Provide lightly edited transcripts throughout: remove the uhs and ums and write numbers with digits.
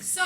So,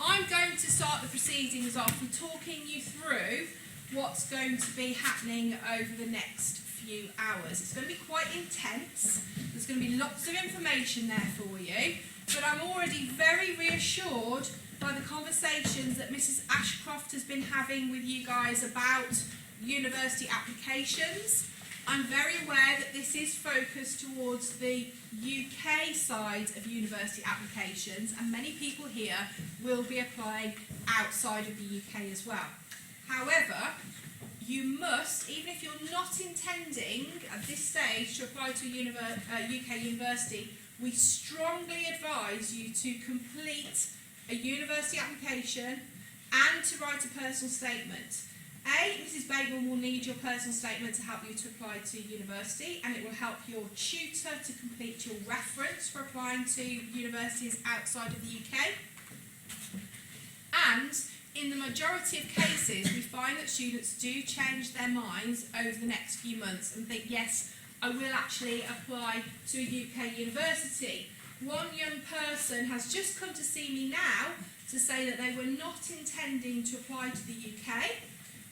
I'm going to start the proceedings off with talking you through what's going to be happening over the next few hours. It's going to be quite intense. There's going to be lots of information there for you, but I'm already very reassured by the conversations that Mrs. Ashcroft has been having with you guys about university applications. I'm very aware that this is focused towards the UK side of university applications, and many people here will be applying outside of the UK as well. However, you must, even if you're not intending at this stage to apply to a UK university, we strongly advise you to complete a university application and to write a personal statement. Mrs. Bateman will need your personal statement to help you to apply to university, and it will help your tutor to complete your reference for applying to universities outside of the UK. And in the majority of cases, we find that students do change their minds over the next few months and think, yes, I will actually apply to a UK university. One young person has just come to see me now to say that they were not intending to apply to the UK,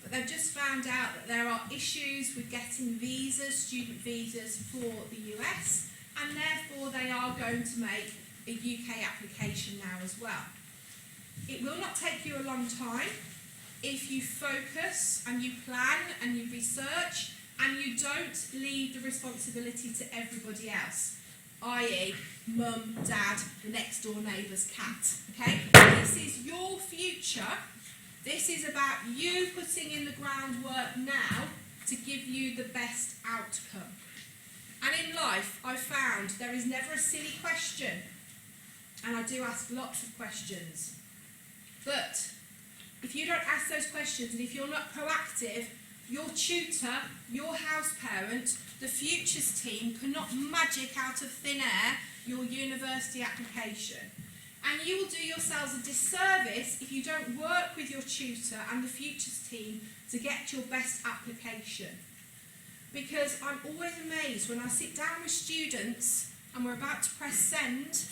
but they've just found out that there are issues with getting visas, student visas for the US, and therefore they are going to make a UK application now as well. It will not take you a long time if you focus and you plan and you research and you don't leave the responsibility to everybody else, i.e. mum, dad, the next door neighbour's cat. Okay? This is your future. This is about you putting in the groundwork now to give you the best outcome. And in life, I've found there is never a silly question, and I do ask lots of questions. But if you don't ask those questions, and if you're not proactive, your tutor, your house parent, the futures team cannot magic out of thin air your university application. And you will do yourselves a disservice if you don't work with your tutor and the futures team to get your best application. Because I'm always amazed when I sit down with students and we're about to press send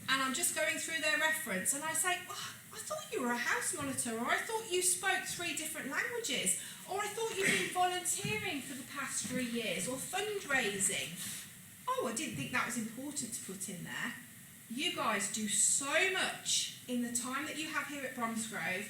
and I'm just going through their reference and I say, oh, I thought you were a house monitor, or I thought you spoke 3 different languages, or I thought you'd been volunteering for the past 3 years, or fundraising. Oh, I didn't think that was important to put in there. You guys do so much in the time that you have here at Bromsgrove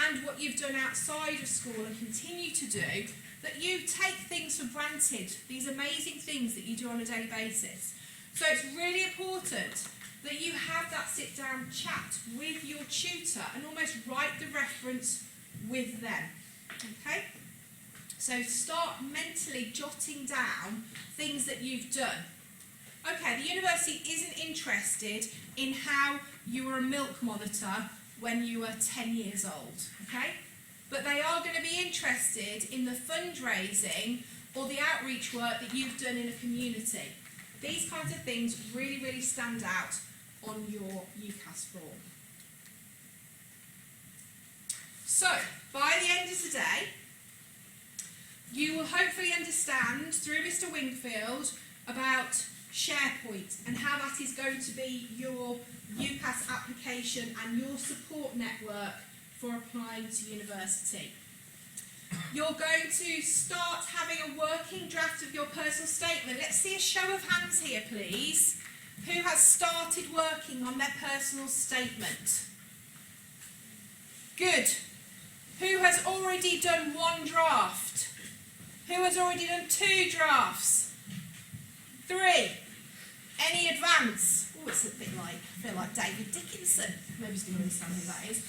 and what you've done outside of school and continue to do, that you take things for granted, these amazing things that you do on a daily basis. So it's really important that you have that sit-down chat with your tutor and almost write the reference with them. Okay? So start mentally jotting down things that you've done. Okay, the university isn't interested in how you were a milk monitor when you were 10 years old, okay? But they are going to be interested in the fundraising or the outreach work that you've done in a community. These kinds of things really, really stand out on your UCAS form. So, by the end of today, you will hopefully understand through Mr. Wingfield about SharePoint and how that is going to be your UCAS application and your support network for applying to university. You're going to start having a working draft of your personal statement. Let's see a show of hands here, please. Who has started working on their personal statement? Good. Who has already done 1 draft? Who has already done 2 drafts? 3. Any advance? Oh, it's a bit like, I feel like David Dickinson. Nobody's going to understand who that is.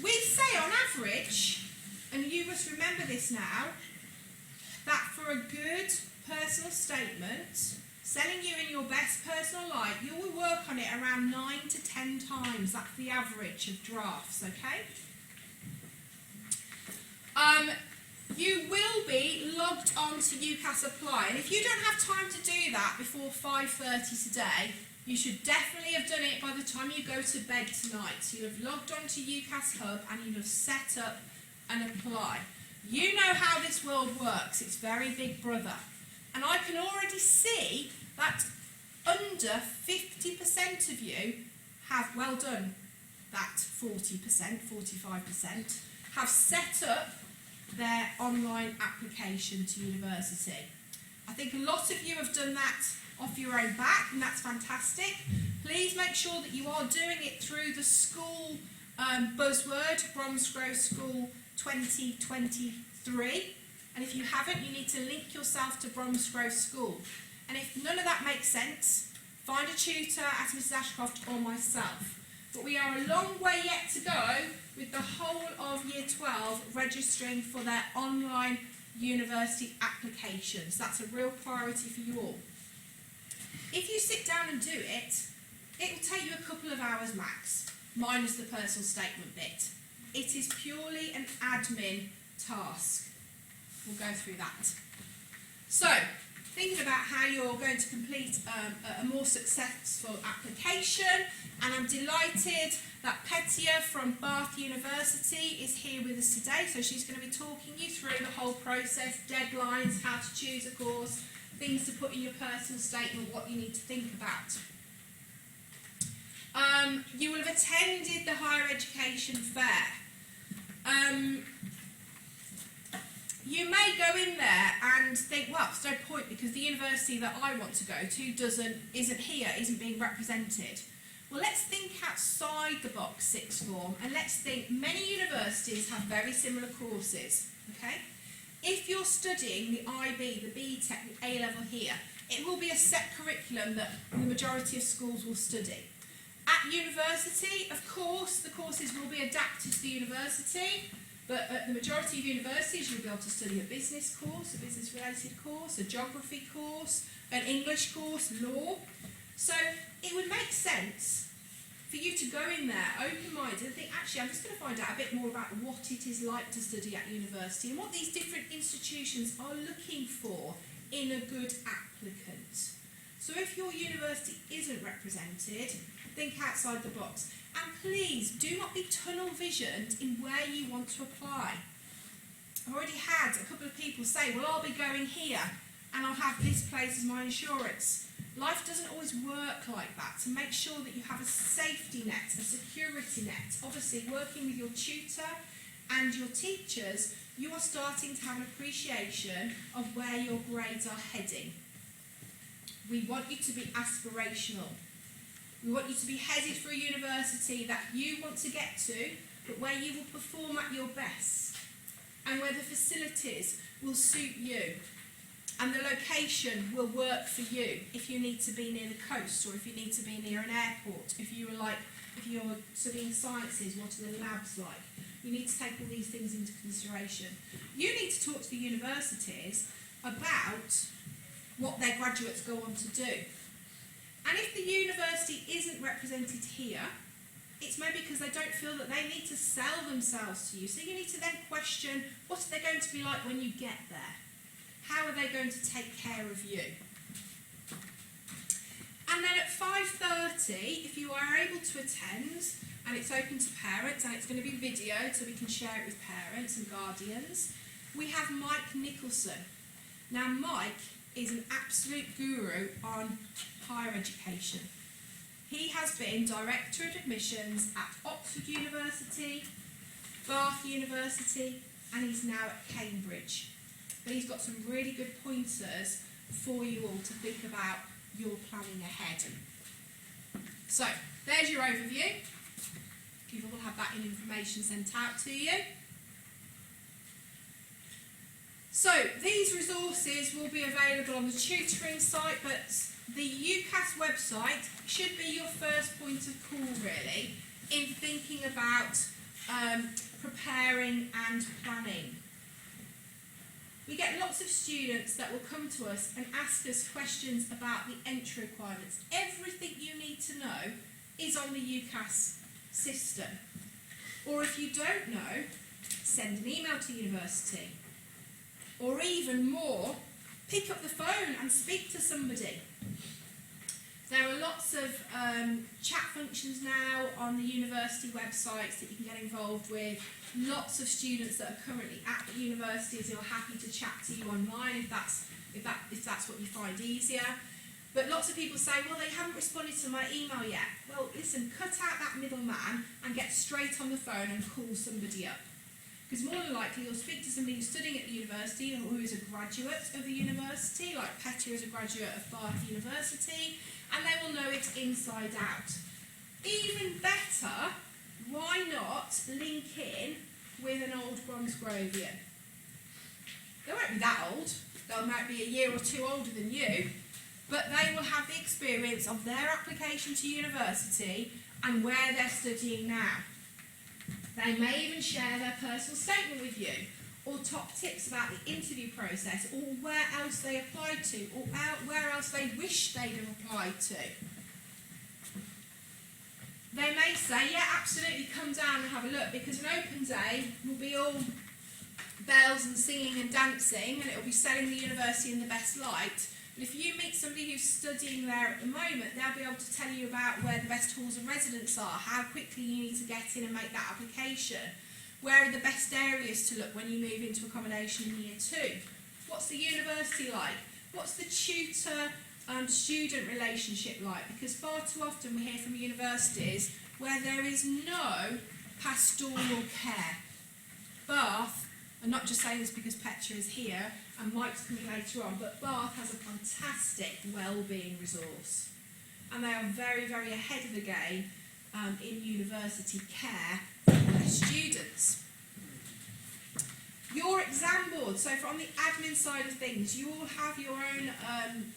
We say on average, and you must remember this now, that for a good personal statement, selling you in your best personal light, you will work on it around 9 to 10 times. That's the average of drafts, okay? You will be logged on to UCAS Apply, and if you don't have time to do that before 5:30 today, you should definitely have done it by the time you go to bed tonight. So you'll have logged on to UCAS Hub and you'll have set up and apply. You know how this world works. It's very big brother. And I can already see that under 50% of you have well done that 40%, 45%, have set up their online application to university. I think a lot of you have done that off your own back, and that's fantastic. Please make sure that you are doing it through the school buzzword, Bromsgrove School 2023. And if you haven't, you need to link yourself to Bromsgrove School. And if none of that makes sense, find a tutor, ask Mrs Ashcroft or myself. But we are a long way yet to go with the whole of Year 12 registering for their online university applications. That's a real priority for you all. If you sit down and do it, it will take you a couple of hours max, minus the personal statement bit. It is purely an admin task. We'll go through that. So, thinking about how you're going to complete a more successful application, and I'm delighted that Petia from Bath University is here with us today, so she's going to be talking you through the whole process, deadlines, how to choose a course, things to put in your personal statement, what you need to think about. You will have attended the Higher Education Fair. You may go in there and think, well, there's no point because the university that I want to go to isn't here, isn't being represented. Well, let's think outside the box, sixth form, and let's think many universities have very similar courses, okay? If you're studying the IB, the BTEC, the A-level here, it will be a set curriculum that the majority of schools will study. At university, of course, the courses will be adapted to the university, but at the majority of universities, you'll be able to study a business course, a business-related course, a geography course, an English course, law. So it would make sense for you to go in there open-minded and think, actually, I'm just going to find out a bit more about what it is like to study at university and what these different institutions are looking for in a good applicant. So if your university isn't represented, think outside the box. And please, do not be tunnel visioned in where you want to apply. I've already had a couple of people say, well, I'll be going here and I'll have this place as my insurance. Life doesn't always work like that. So make sure that you have a safety net, a security net. Obviously, working with your tutor and your teachers, you are starting to have an appreciation of where your grades are heading. We want you to be aspirational. We want you to be headed for a university that you want to get to, but where you will perform at your best, and where the facilities will suit you, and the location will work for you. If you need to be near the coast, or if you need to be near an airport, if you're studying sciences, what are the labs like? You need to take all these things into consideration. You need to talk to the universities about what their graduates go on to do. And if the university isn't represented here, it's maybe because they don't feel that they need to sell themselves to you. So you need to then question, what are they going to be like when you get there? How are they going to take care of you? And then at 5:30, if you are able to attend, and it's open to parents, and it's going to be videoed so we can share it with parents and guardians, we have Mike Nicholson. Now Mike is an absolute guru on higher education. He has been Director of Admissions at Oxford University, Bath University, and he's now at Cambridge. But he's got some really good pointers for you all to think about your planning ahead. So, there's your overview. You will have that information sent out to you. So, these resources will be available on the tutoring site, but the UCAS website should be your first point of call, really, in thinking about preparing and planning. We get lots of students that will come to us and ask us questions about the entry requirements. Everything you need to know is on the UCAS system. Or if you don't know, send an email to university. Or even more, pick up the phone and speak to somebody. There are lots of chat functions now on the university websites that you can get involved with. Lots of students that are currently at the universities who are happy to chat to you online if that's what you find easier. But lots of people say, well, they haven't responded to my email yet. Well, listen, cut out that middleman and get straight on the phone and call somebody up. Because more than likely you'll speak to somebody who's studying at the university or who is a graduate of the university, like Petya is a graduate of Bath University, and they will know it inside out. Even better, why not link in with an old Bromsgrovian? They won't be that old, they might be a year or two older than you, but they will have the experience of their application to university and where they're studying now. They may even share their personal statement with you, or top tips about the interview process, or where else they applied to, or where else they wish they'd have applied to. They may say, yeah, absolutely, come down and have a look, because an open day will be all bells and singing and dancing, and it will be selling the university in the best light. But if you meet somebody who's studying there at the moment, they'll be able to tell you about where the best halls of residence are, how quickly you need to get in and make that application, where are the best areas to look when you move into accommodation in year 2, what's the university like, what's the tutor and student relationship like, because far too often we hear from universities where there is no pastoral care. Bath, I'm not just saying this because Petya is here and Mike's coming later on, but Bath has a fantastic wellbeing resource, and they are very, very ahead of the game in university care for their students. Your exam board, so from the admin side of things, you all have your own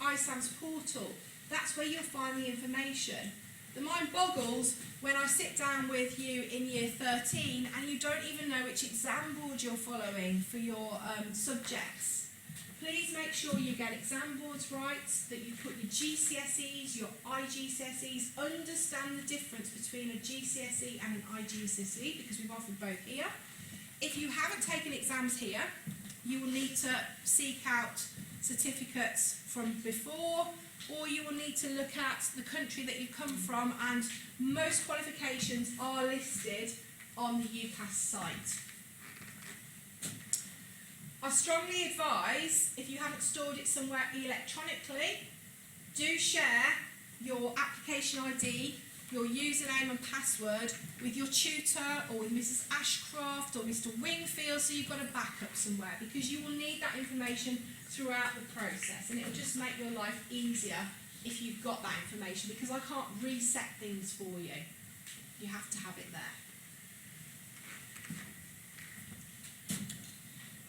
iSAMS portal. That's where you'll find the information. The mind boggles when I sit down with you in year 13 and you don't even know which exam board you're following for your subjects. Please make sure you get exam boards right, that you put your GCSEs, your IGCSEs, understand the difference between a GCSE and an IGCSE, because we've offered both here. If you haven't taken exams here, you will need to seek out certificates from before, or you will need to look at the country that you come from, and most qualifications are listed on the UCAS site. I strongly advise, if you haven't stored it somewhere electronically, do share your application ID, your username and password with your tutor or with Mrs. Ashcroft or Mr. Wingfield, so you've got a backup somewhere, because you will need that information throughout the process, and it will just make your life easier if you've got that information, because I can't reset things for you. You have to have it there.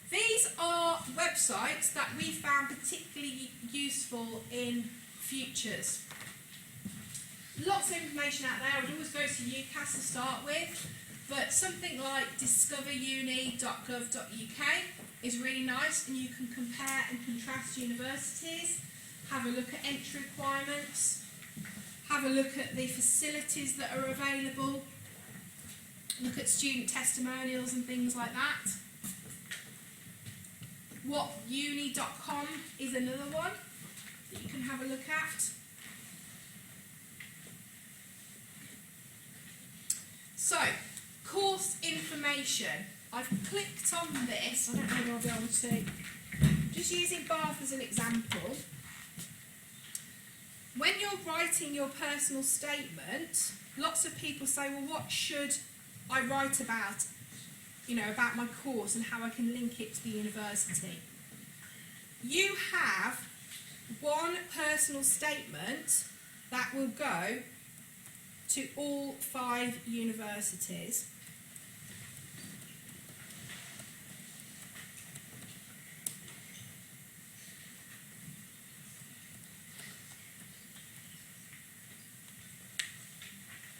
These are websites that we found particularly useful in futures. Lots of information out there. I would always go to UCAS to start with, but something like discoveruni.gov.uk is really nice, and you can compare and contrast universities, have a look at entry requirements, have a look at the facilities that are available, look at student testimonials and things like that. Whatuni.com is another one that you can have a look at. So, course information. I've clicked on this. I don't know whether I'll be able to. Just using Bath as an example. When you're writing your personal statement, lots of people say, well, what should I write about? About my course and how I can link it to the university. You have one personal statement that will go to all 5 universities.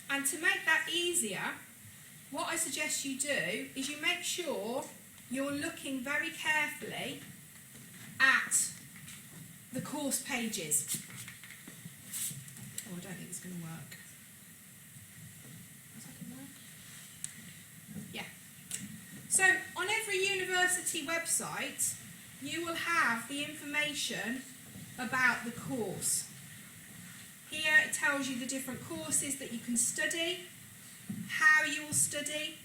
And to make that easier, what I suggest you do is you make sure you're looking very carefully at the course pages. Oh, I don't think it's going to work. Is that going to work? Yeah. So, on every university website, you will have the information about the course. Here it tells you the different courses that you can study, how you will study,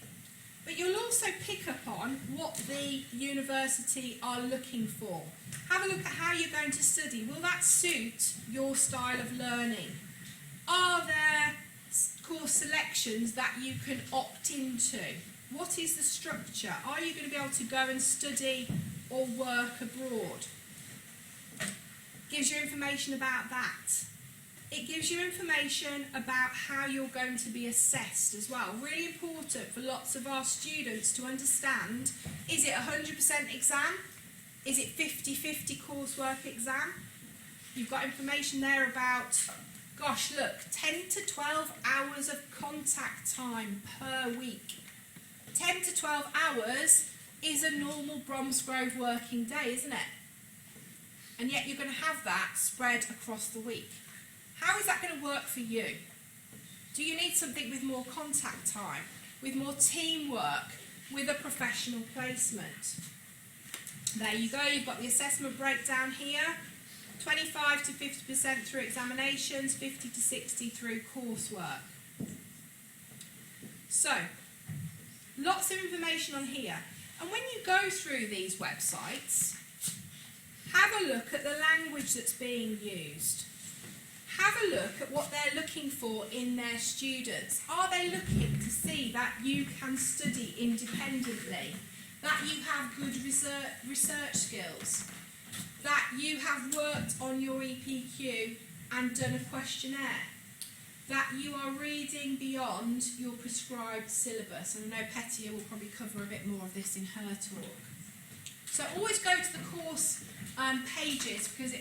but you'll also pick up on what the university are looking for. Have a look at how you're going to study. Will that suit your style of learning? Are there course selections that you can opt into? What is the structure? Are you going to be able to go and study or work abroad? Gives you information about that. It gives you information about how you're going to be assessed as well. Really important for lots of our students to understand, is it 100% exam? Is it 50-50 coursework exam? You've got information there about, gosh, look, 10 to 12 hours of contact time per week. 10 to 12 hours is a normal Bromsgrove working day, isn't it? And yet you're going to have that spread across the week. How is that going to work for you? Do you need something with more contact time, with more teamwork, with a professional placement? There you go, you've got the assessment breakdown here. 25 to 50% through examinations, 50 to 60 through coursework. So, lots of information on here. And when you go through these websites, have a look at the language that's being used. Have a look at what they're looking for in their students. Are they looking to see that you can study independently, that you have good research skills, that you have worked on your EPQ and done a questionnaire, that you are reading beyond your prescribed syllabus? And I know Pettia will probably cover a bit more of this in her talk. So always go to the course pages, because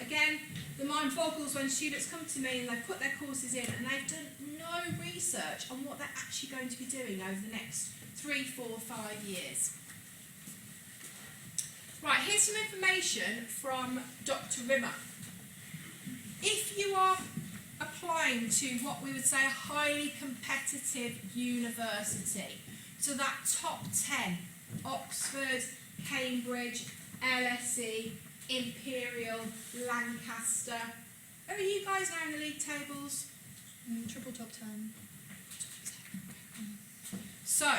again, the mind boggles when students come to me and they've put their courses in and they've done no research on what they're actually going to be doing over the next 3, 4, 5 years. Right, here's some information from Dr. Rimmer. If you are applying to what we would say a highly competitive university, so that top 10, Oxford, Cambridge, LSE, Imperial, Lancaster. Are you guys now in the league tables? Triple top 10. So,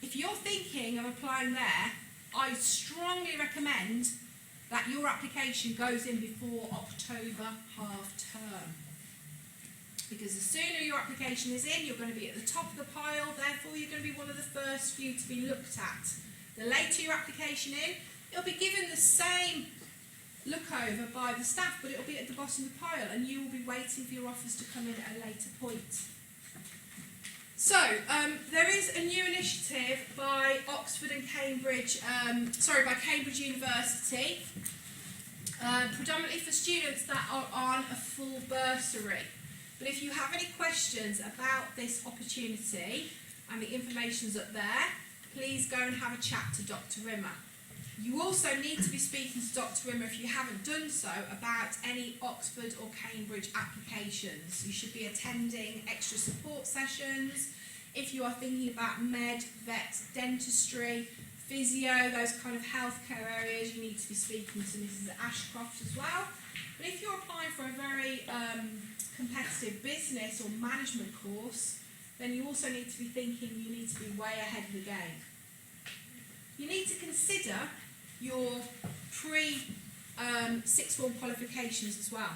if you're thinking of applying there, I strongly recommend that your application goes in before October half term. Because the sooner your application is in, you're going to be at the top of the pile, therefore you're going to be one of the first few to be looked at. The later your application in, it'll be given the same look over by the staff, but it'll be at the bottom of the pile and you will be waiting for your offers to come in at a later point. So, there is a new initiative by Oxford and Cambridge, by Cambridge University, predominantly for students that are on a full bursary. But if you have any questions about this opportunity and the information's up there, please go and have a chat to Dr. Rimmer. You also need to be speaking to Dr. Rimmer, if you haven't done so, about any Oxford or Cambridge applications. You should be attending extra support sessions. If you are thinking about med, vet, dentistry, physio, those kind of healthcare areas, you need to be speaking to Mrs. Ashcroft as well. But if you're applying for a very competitive business or management course, then you also need to be thinking you need to be way ahead of the game. You need to consider your pre-sixth form qualifications as well.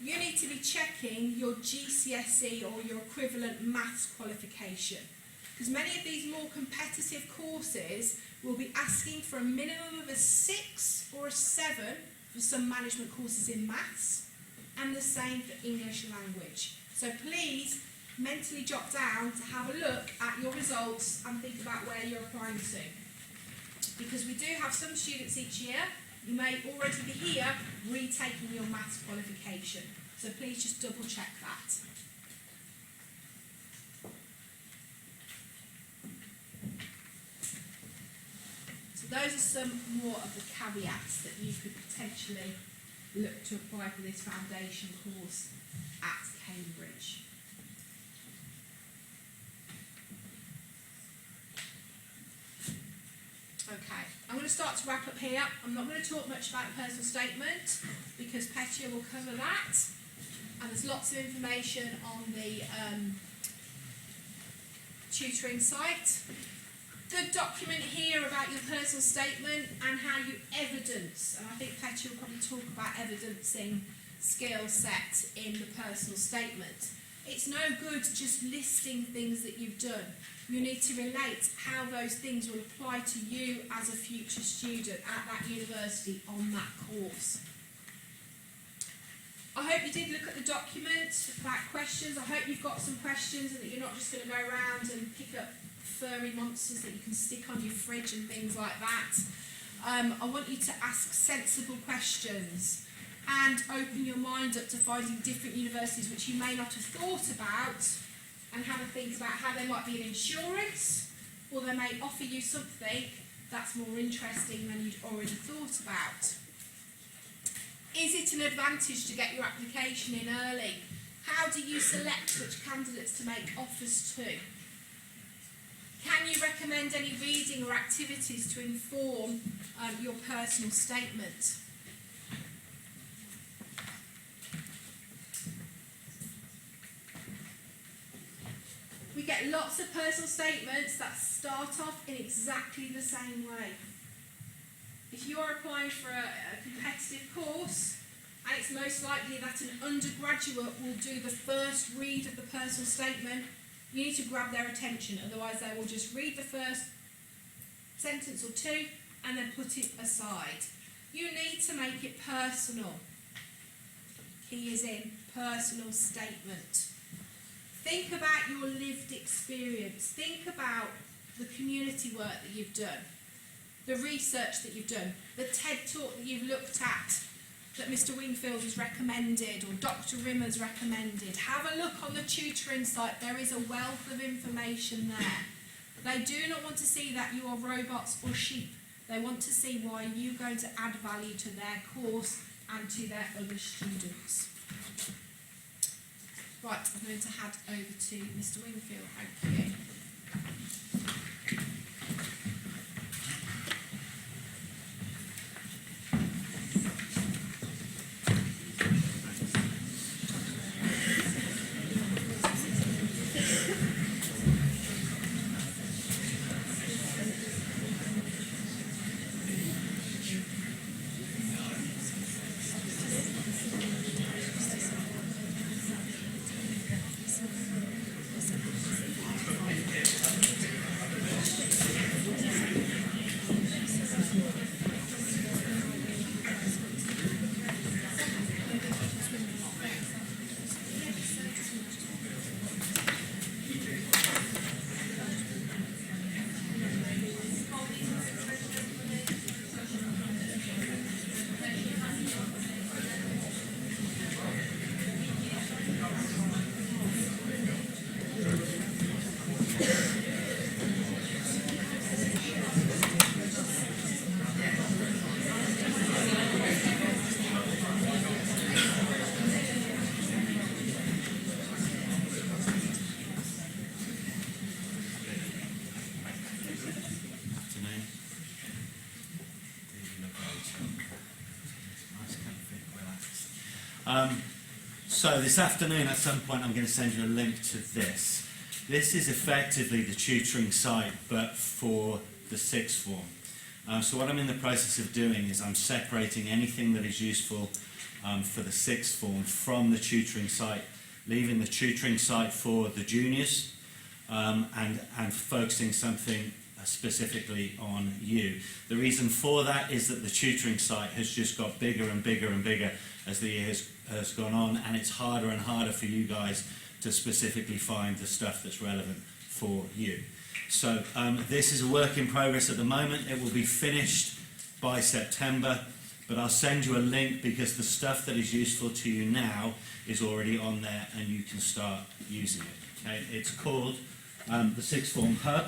You need to be checking your GCSE or your equivalent maths qualification, because many of these more competitive courses will be asking for a minimum of a 6 or a 7 for some management courses in maths, and the same for English language. So please mentally jot down to have a look at your results and think about where you're applying to. Because we do have some students each year, you may already be here retaking your maths qualification. So please just double check that. So those are some more of the caveats that you could potentially look to apply for this foundation course at Cambridge. Okay, I'm going to start to wrap up here. I'm not going to talk much about the personal statement because Pettia will cover that. And there's lots of information on the tutoring site. the document here about your personal statement and how you evidence, and I think Petty will probably talk about evidencing skill set in the personal statement. It's no good just listing things that you've done. You need to relate how those things will apply to you as a future student at that university on that course. I hope you did look at the document about questions. I hope you've got some questions and that you're not just going to go around and pick up furry monsters that you can stick on your fridge and things like that. I want you to ask sensible questions and open your mind up to finding different universities which you may not have thought about, and have a think about how they might be an insurance, or they may offer you something that's more interesting than you'd already thought about. Is it an advantage to get your application in early? How do you select which candidates to make offers to? Can you recommend any reading or activities to inform your personal statement? We get lots of personal statements that start off in exactly the same way. If you're applying for a competitive course, and it's most likely that an undergraduate will do the first read of the personal statement, you need to grab their attention, otherwise they will just read the first sentence or two and then put it aside. You need to make it personal. Key is in personal statement. Think about your lived experience. Think about the community work that you've done, the research that you've done, the TED talk that you've looked at that Mr. Wingfield has recommended or Dr. Rimmer's recommended. Have a look on the tutoring site. There is a wealth of information there. They do not want to see that you are robots or sheep. They want to see why you're going to add value to their course and to their other students. Right, I'm going to hand over to Mr. Wingfield. Thank you. So this afternoon at some point I'm going to send you a link to this. This is effectively the tutoring site but for the sixth form. So what I'm in the process of doing is I'm separating anything that is useful for the sixth form from the tutoring site, leaving the tutoring site for the juniors and focusing something specifically on you. The reason for that is that the tutoring site has just got bigger and bigger and bigger as the year has gone on, and it's harder and harder for you guys to specifically find the stuff that's relevant for you. So this is a work in progress at the moment. It will be finished by September, but I'll send you a link because the stuff that is useful to you now is already on there and you can start using it. Okay? It's called the Sixth Form Hub,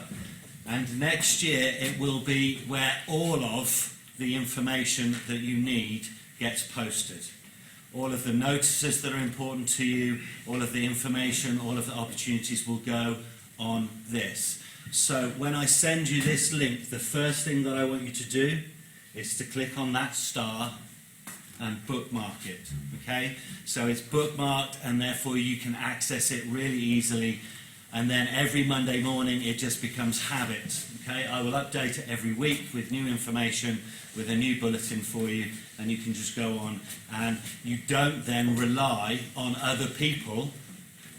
and next year it will be where all of the information that you need gets posted. All of the notices that are important to you, all of the information, all of the opportunities will go on this. So when I send you this link, the first thing that I want you to do is to click on that star and bookmark it. Okay? So it's bookmarked and therefore you can access it really easily and then every Monday morning it just becomes habit. Okay, I will update it every week with new information, with a new bulletin for you, and you can just go on, and you don't then rely on other people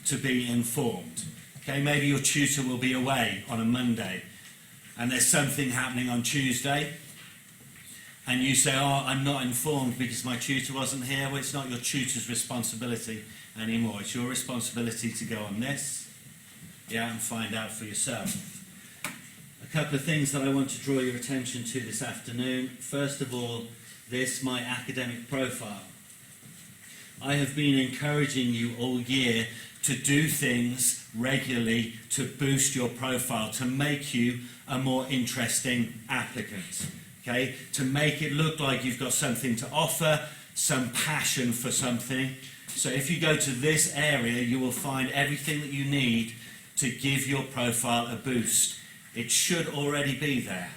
to be informed. Okay, maybe your tutor will be away on a Monday, and there's something happening on Tuesday, and you say, oh, I'm not informed because my tutor wasn't here. Well, it's not your tutor's responsibility anymore. It's your responsibility to go on this, and find out for yourself. A couple of things that I want to draw your attention to this afternoon. First of all, my academic profile. I have been encouraging you all year to do things regularly to boost your profile, to make you a more interesting applicant. Okay? To make it look like you've got something to offer, some passion for something. So if you go to this area, you will find everything that you need to give your profile a boost. It should already be there.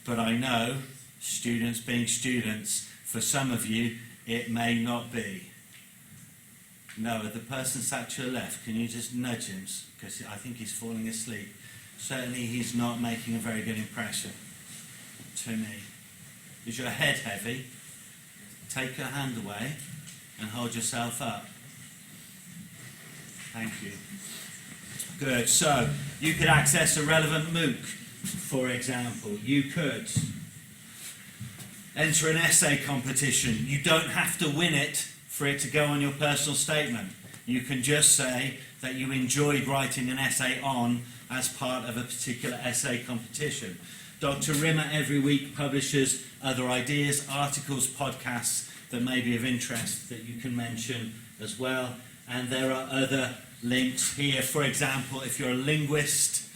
But I know, students being students, for some of you, it may not be. Noah, the person sat to your left, can you just nudge him? Because I think he's falling asleep. Certainly he's not making a very good impression to me. Is your head heavy? Take your hand away and hold yourself up. Thank you. Good. So, you could access a relevant MOOC, for example. You could enter an essay competition. You don't have to win it for it to go on your personal statement. You can just say that you enjoyed writing an essay on as part of a particular essay competition. Dr. Rimmer every week publishes other ideas, articles, podcasts that may be of interest that you can mention as well. And there are other links here. For example, if you're a linguist,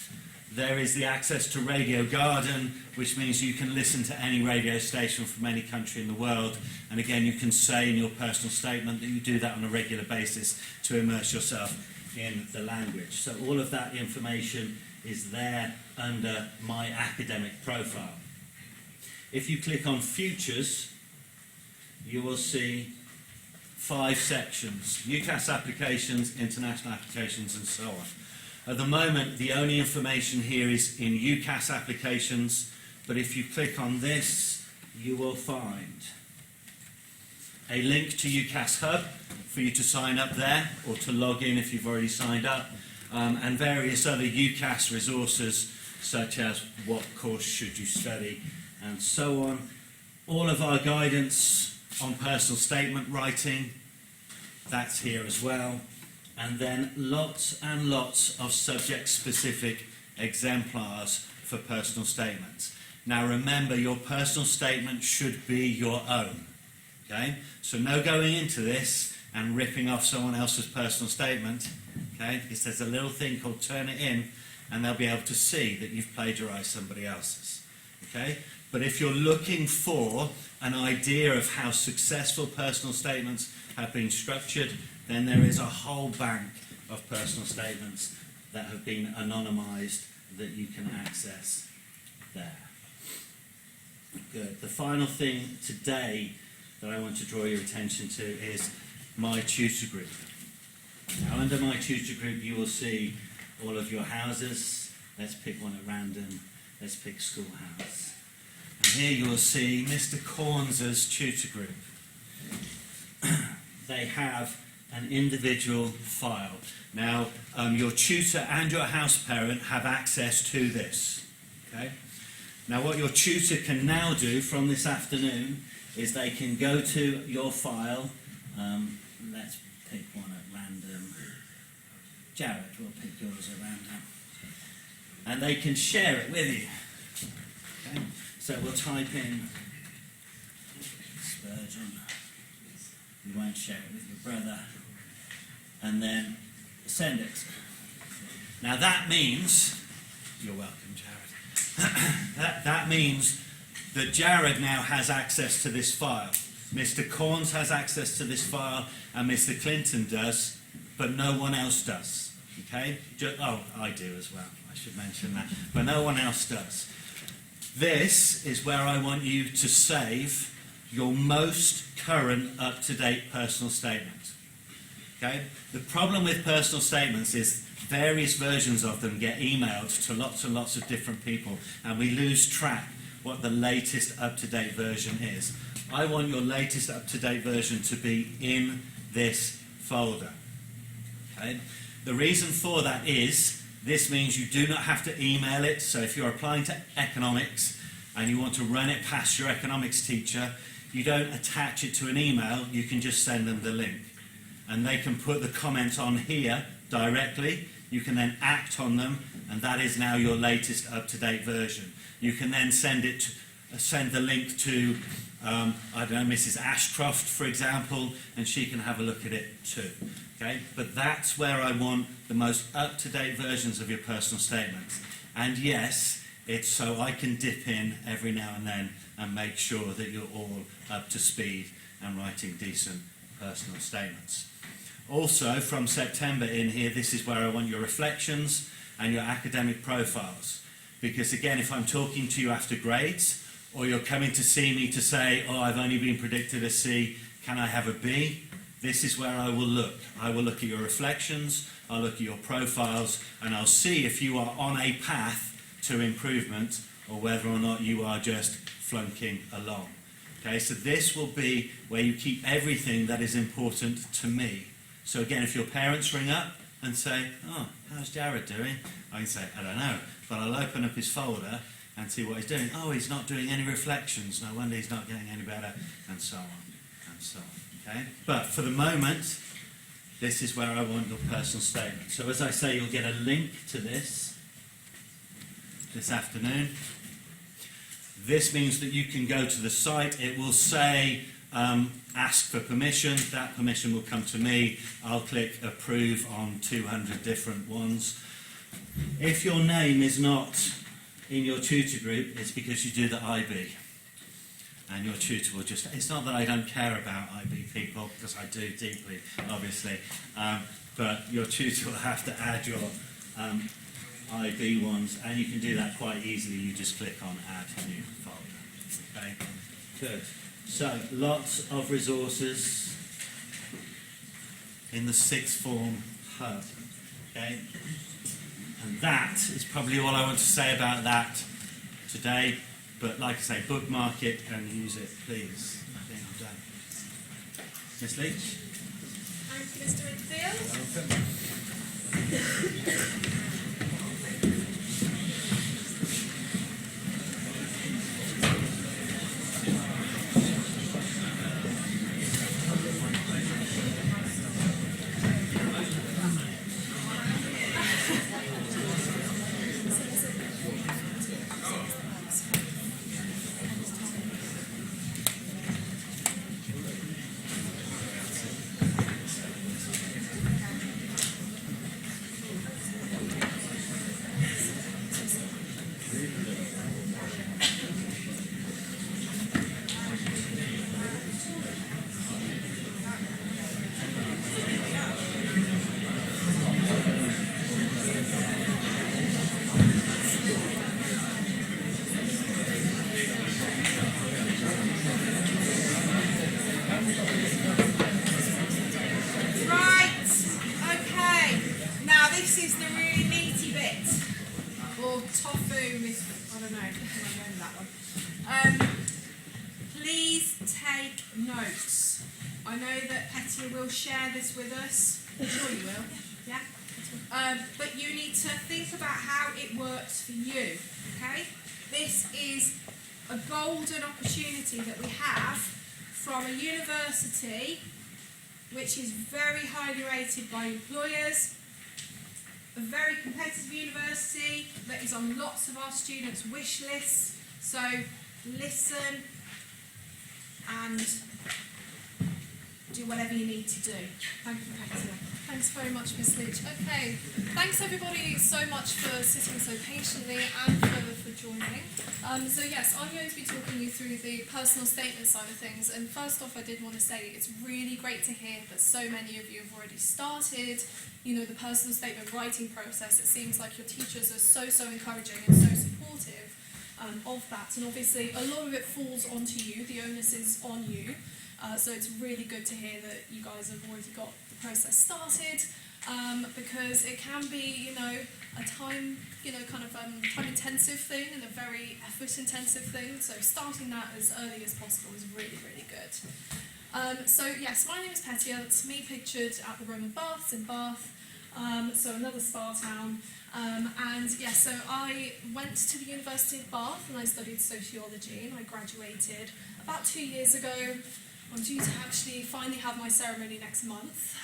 there is the access to Radio Garden, which means you can listen to any radio station from any country in the world. And again, you can say in your personal statement that you do that on a regular basis to immerse yourself in the language. So all of that information is there under my academic profile. If you click on Futures, you will see 5 sections: UCAS applications, international applications, and so on. At the moment, the only information here is in UCAS applications, but if you click on this, you will find a link to UCAS Hub for you to sign up there, or to log in if you've already signed up, and various other UCAS resources, such as what course should you study, and so on. All of our guidance on personal statement writing, that's here as well. And then lots and lots of subject-specific exemplars for personal statements. Now remember, your personal statement should be your own. Okay? So no going into this and ripping off someone else's personal statement. Okay? Because there's a little thing called turn it in, and they'll be able to see that you've plagiarized somebody else's. Okay? But if you're looking for an idea of how successful personal statements have been structured, then there is a whole bank of personal statements that have been anonymized that you can access there. Good. The final thing today that I want to draw your attention to is my tutor group. Now, under my tutor group, you will see all of your houses. Let's pick one at random. Let's pick schoolhouse. And here you will see Mr. Corns's tutor group. They have an individual file. Now, your tutor and your house parent have access to this. Okay? Now, what your tutor can now do from this afternoon is they can go to your file. Let's pick one at random. Jared, we'll pick yours at random. And they can share it with you. Okay? So we'll type in Spurgeon. You won't share it with your brother. And then send it. Now that means, you're welcome, Jared. that means that Jared now has access to this file. Mr. Corns has access to this file, and Mr. Clinton does, but no one else does. Okay? I do as well. I should mention that. But no one else does. This is where I want you to save your most current, up-to-date personal statement. Okay? The problem with personal statements is various versions of them get emailed to lots and lots of different people, and we lose track what the latest up-to-date version is. I want your latest up-to-date version to be in this folder. Okay? The reason for that is this means you do not have to email it. So if you're applying to economics and you want to run it past your economics teacher, you don't attach it to an email, you can just send them the link. And they can put the comments on here directly. You can then act on them, and that is now your latest up-to-date version. You can then send the link to, I don't know, Mrs. Ashcroft, for example, and she can have a look at it too. Okay? But that's where I want the most up-to-date versions of your personal statements. And yes, it's so I can dip in every now and then and make sure that you're all up to speed and writing decent personal statements. Also, from September in here, this is where I want your reflections and your academic profiles. Because again, if I'm talking to you after grades, or you're coming to see me to say, oh, I've only been predicted a C, can I have a B? This is where I will look. I will look at your reflections, I'll look at your profiles, and I'll see if you are on a path to improvement or whether or not you are just flunking along. Okay, so this will be where you keep everything that is important to me. So again, if your parents ring up and say, oh, how's Jared doing? I can say, I don't know, but I'll open up his folder and see what he's doing. Oh, he's not doing any reflections, no wonder he's not getting any better, and so on, and so on. Okay? But for the moment, this is where I want your personal statement. So as I say, you'll get a link to this afternoon. This means that you can go to the site. It will say, ask for permission. That permission will come to me. I'll click approve on 200 different ones. If your name is not in your tutor group, it's because you do the IB. And your tutor will just... It's not that I don't care about IB people, because I do deeply, obviously. But your tutor will have to add your IB ones, and you can do that quite easily. You just click on add new folder. Okay? Good. So, lots of resources in the sixth form hub. Okay? And that is probably all I want to say about that today. But like I say, bookmark it and use it, please. I think I'm done. Miss Leach? Thank you, Mr. Enfield. Please take notes. I know that Petty will share this with us. I'm sure you will. Yeah? But you need to think about how it works for you. Okay? This is a golden opportunity that we have from a university which is very highly rated by employers, a very competitive university that is on lots of our students' wish lists. So listen and do whatever you need to do. Thank you, Petty. Thanks very much, Miss Leach. Okay, thanks everybody so much for sitting so patiently and for joining. So yes, I'm going to be talking you through the personal statement side of things. And first off, I did want to say it's really great to hear that so many of you have already started, the personal statement writing process. It seems like your teachers are so encouraging and so supportive of that. And obviously, a lot of it falls onto you. The onus is on you. So it's really good to hear that you guys have already got the process started. because it can be, a time, time-intensive thing and a very effort-intensive thing. So starting that as early as possible is really, really good. So yes, my name is Pettia. That's me pictured at the Roman Baths in Bath. So another spa town. And yes, so I went to the University of Bath and I studied sociology, and I graduated about 2 years ago. I'm due to actually finally have my ceremony next month,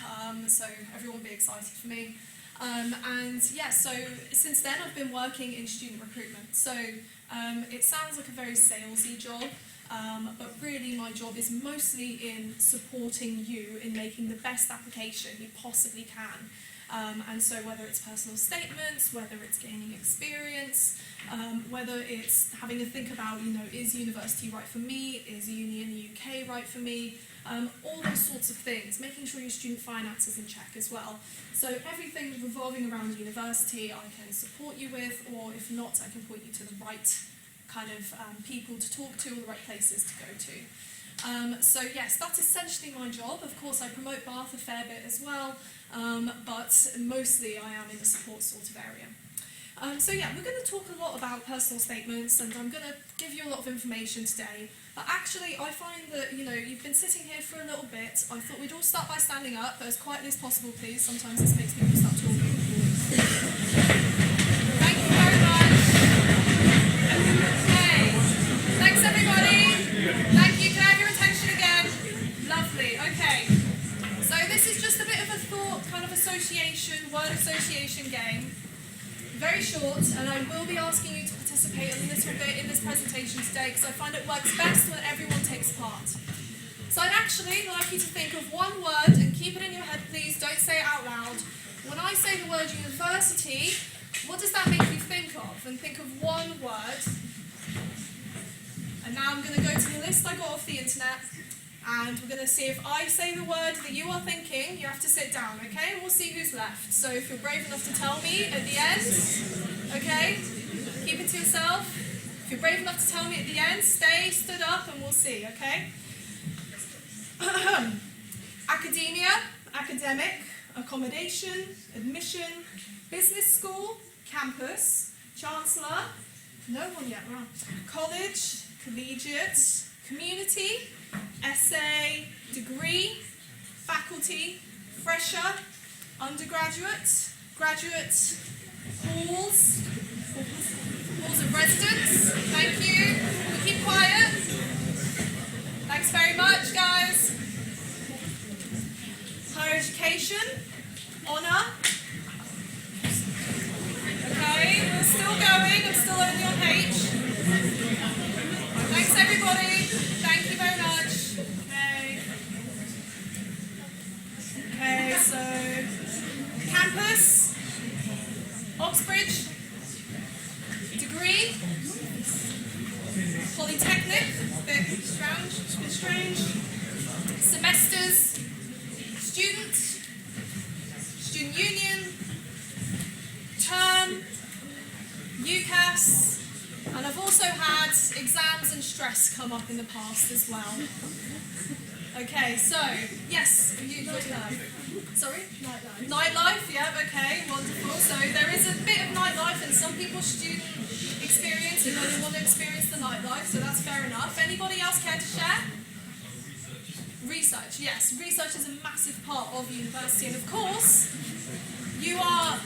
so everyone will be excited for me. And yeah, so since then I've been working in student recruitment. So it sounds like a very salesy job, but really my job is mostly in supporting you in making the best application you possibly can. And so whether it's personal statements, whether it's gaining experience, whether it's having to think about, is university right for me, is uni in the UK right for me, all those sorts of things, making sure your student finance is in check as well. So everything revolving around university I can support you with, or if not, I can point you to the right kind of people to talk to, or the right places to go to. So yes, that's essentially my job. Of course, I promote Bath a fair bit as well, but mostly I am in the support sort of area. So yeah, we're going to talk a lot about personal statements, and I'm going to give you a lot of information today. But actually, I find that, you've been sitting here for a little bit. I thought we'd all start by standing up, but as quietly as possible, please. Sometimes this makes people start talking. Thank you very much. Okay. Thanks, everybody. Thank you. Can I have your attention again? Lovely. Okay. So this is just a bit of a thought, kind of word association game. Very short, and I will be asking you to participate a little bit in this presentation today because I find it works best when everyone takes part. So I'd actually like you to think of one word and keep it in your head, please. Don't say it out loud. When I say the word university, what does that make you think of? And think of one word. And now I'm going to go to the list I got off the internet, and we're going to see if I say the word that you are thinking, you have to sit down, okay? And we'll see who's left. So if you're brave enough to tell me at the end, okay? Keep it to yourself. If you're brave enough to tell me at the end, stay stood up and we'll see, okay? Academia, academic, accommodation, admission, business school, campus, chancellor, no one yet, right? College, collegiate, community, essay, degree, faculty, fresher, undergraduate, graduate, halls of residence. Thank you. We'll keep quiet. Thanks very much, guys. Higher education, honour. Okay, we're still going. I'm still only on H. Thanks, everybody. Thank you very much. Okay, so campus, Oxbridge, degree, polytechnic, a bit strange, semesters, student, student union, term, UCAS, and I've also had exams and stress come up in the past as well. Okay, so, yes, nightlife. Sorry? Nightlife. Nightlife, yeah, okay, wonderful. So there is a bit of nightlife and some people's student experience, they want to experience the nightlife, so that's fair enough. Anybody else care to share? Research, yes. Research is a massive part of university, and of course, you are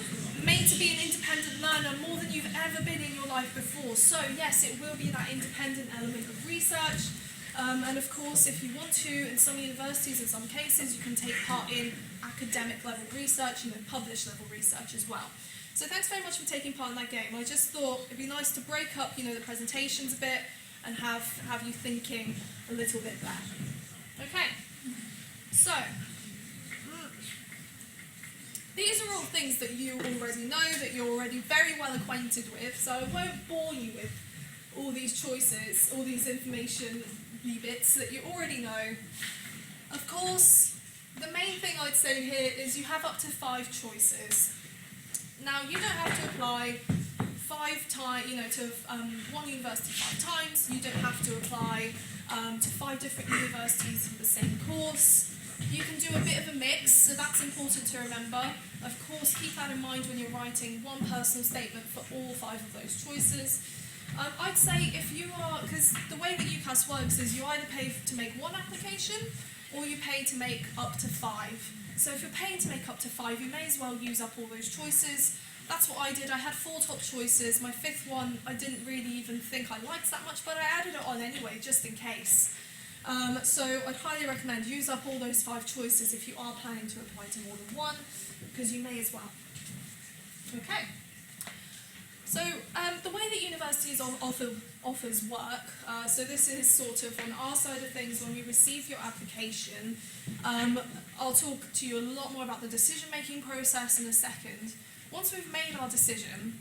made to be an independent learner more than you've ever been in your life before. So yes, it will be that independent element of research. And of course, if you want to, in some universities, in some cases, you can take part in academic level research, published level research as well. So thanks very much for taking part in that game. I just thought it'd be nice to break up, the presentations a bit and have you thinking a little bit there. Okay, so these are all things that you already know, that you're already very well acquainted with, so I won't bore you with all these choices, all these information bits that you already know. Of course, the main thing I'd say here is you have up to 5 choices. Now, you don't have to apply 5 times, to one university 5 times. You don't have to apply to 5 different universities for the same course. You can do a bit of a mix, so that's important to remember. Of course, keep that in mind when you're writing one personal statement for all 5 of those choices. I'd say if you are, because the way that UCAS works is you either pay to make one application or you pay to make up to 5. So if you're paying to make up to 5, you may as well use up all those choices. That's what I did. I had 4 top choices. My 5th one, I didn't really even think I liked that much, but I added it on anyway, just in case. So I'd highly recommend use up all those 5 choices if you are planning to apply to more than one, because you may as well. Okay. So the way that universities offers work, so this is sort of on our side of things when we receive your application. I'll talk to you a lot more about the decision-making process in a second. Once we've made our decision,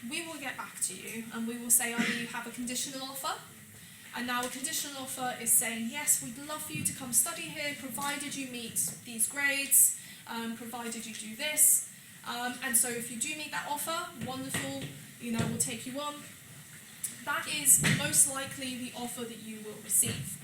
we will get back to you and we will say either you have a conditional offer, and now a conditional offer is saying, yes, we'd love for you to come study here, provided you meet these grades, provided you do this. And so if you do meet that offer, wonderful, we'll take you on. That is most likely the offer that you will receive.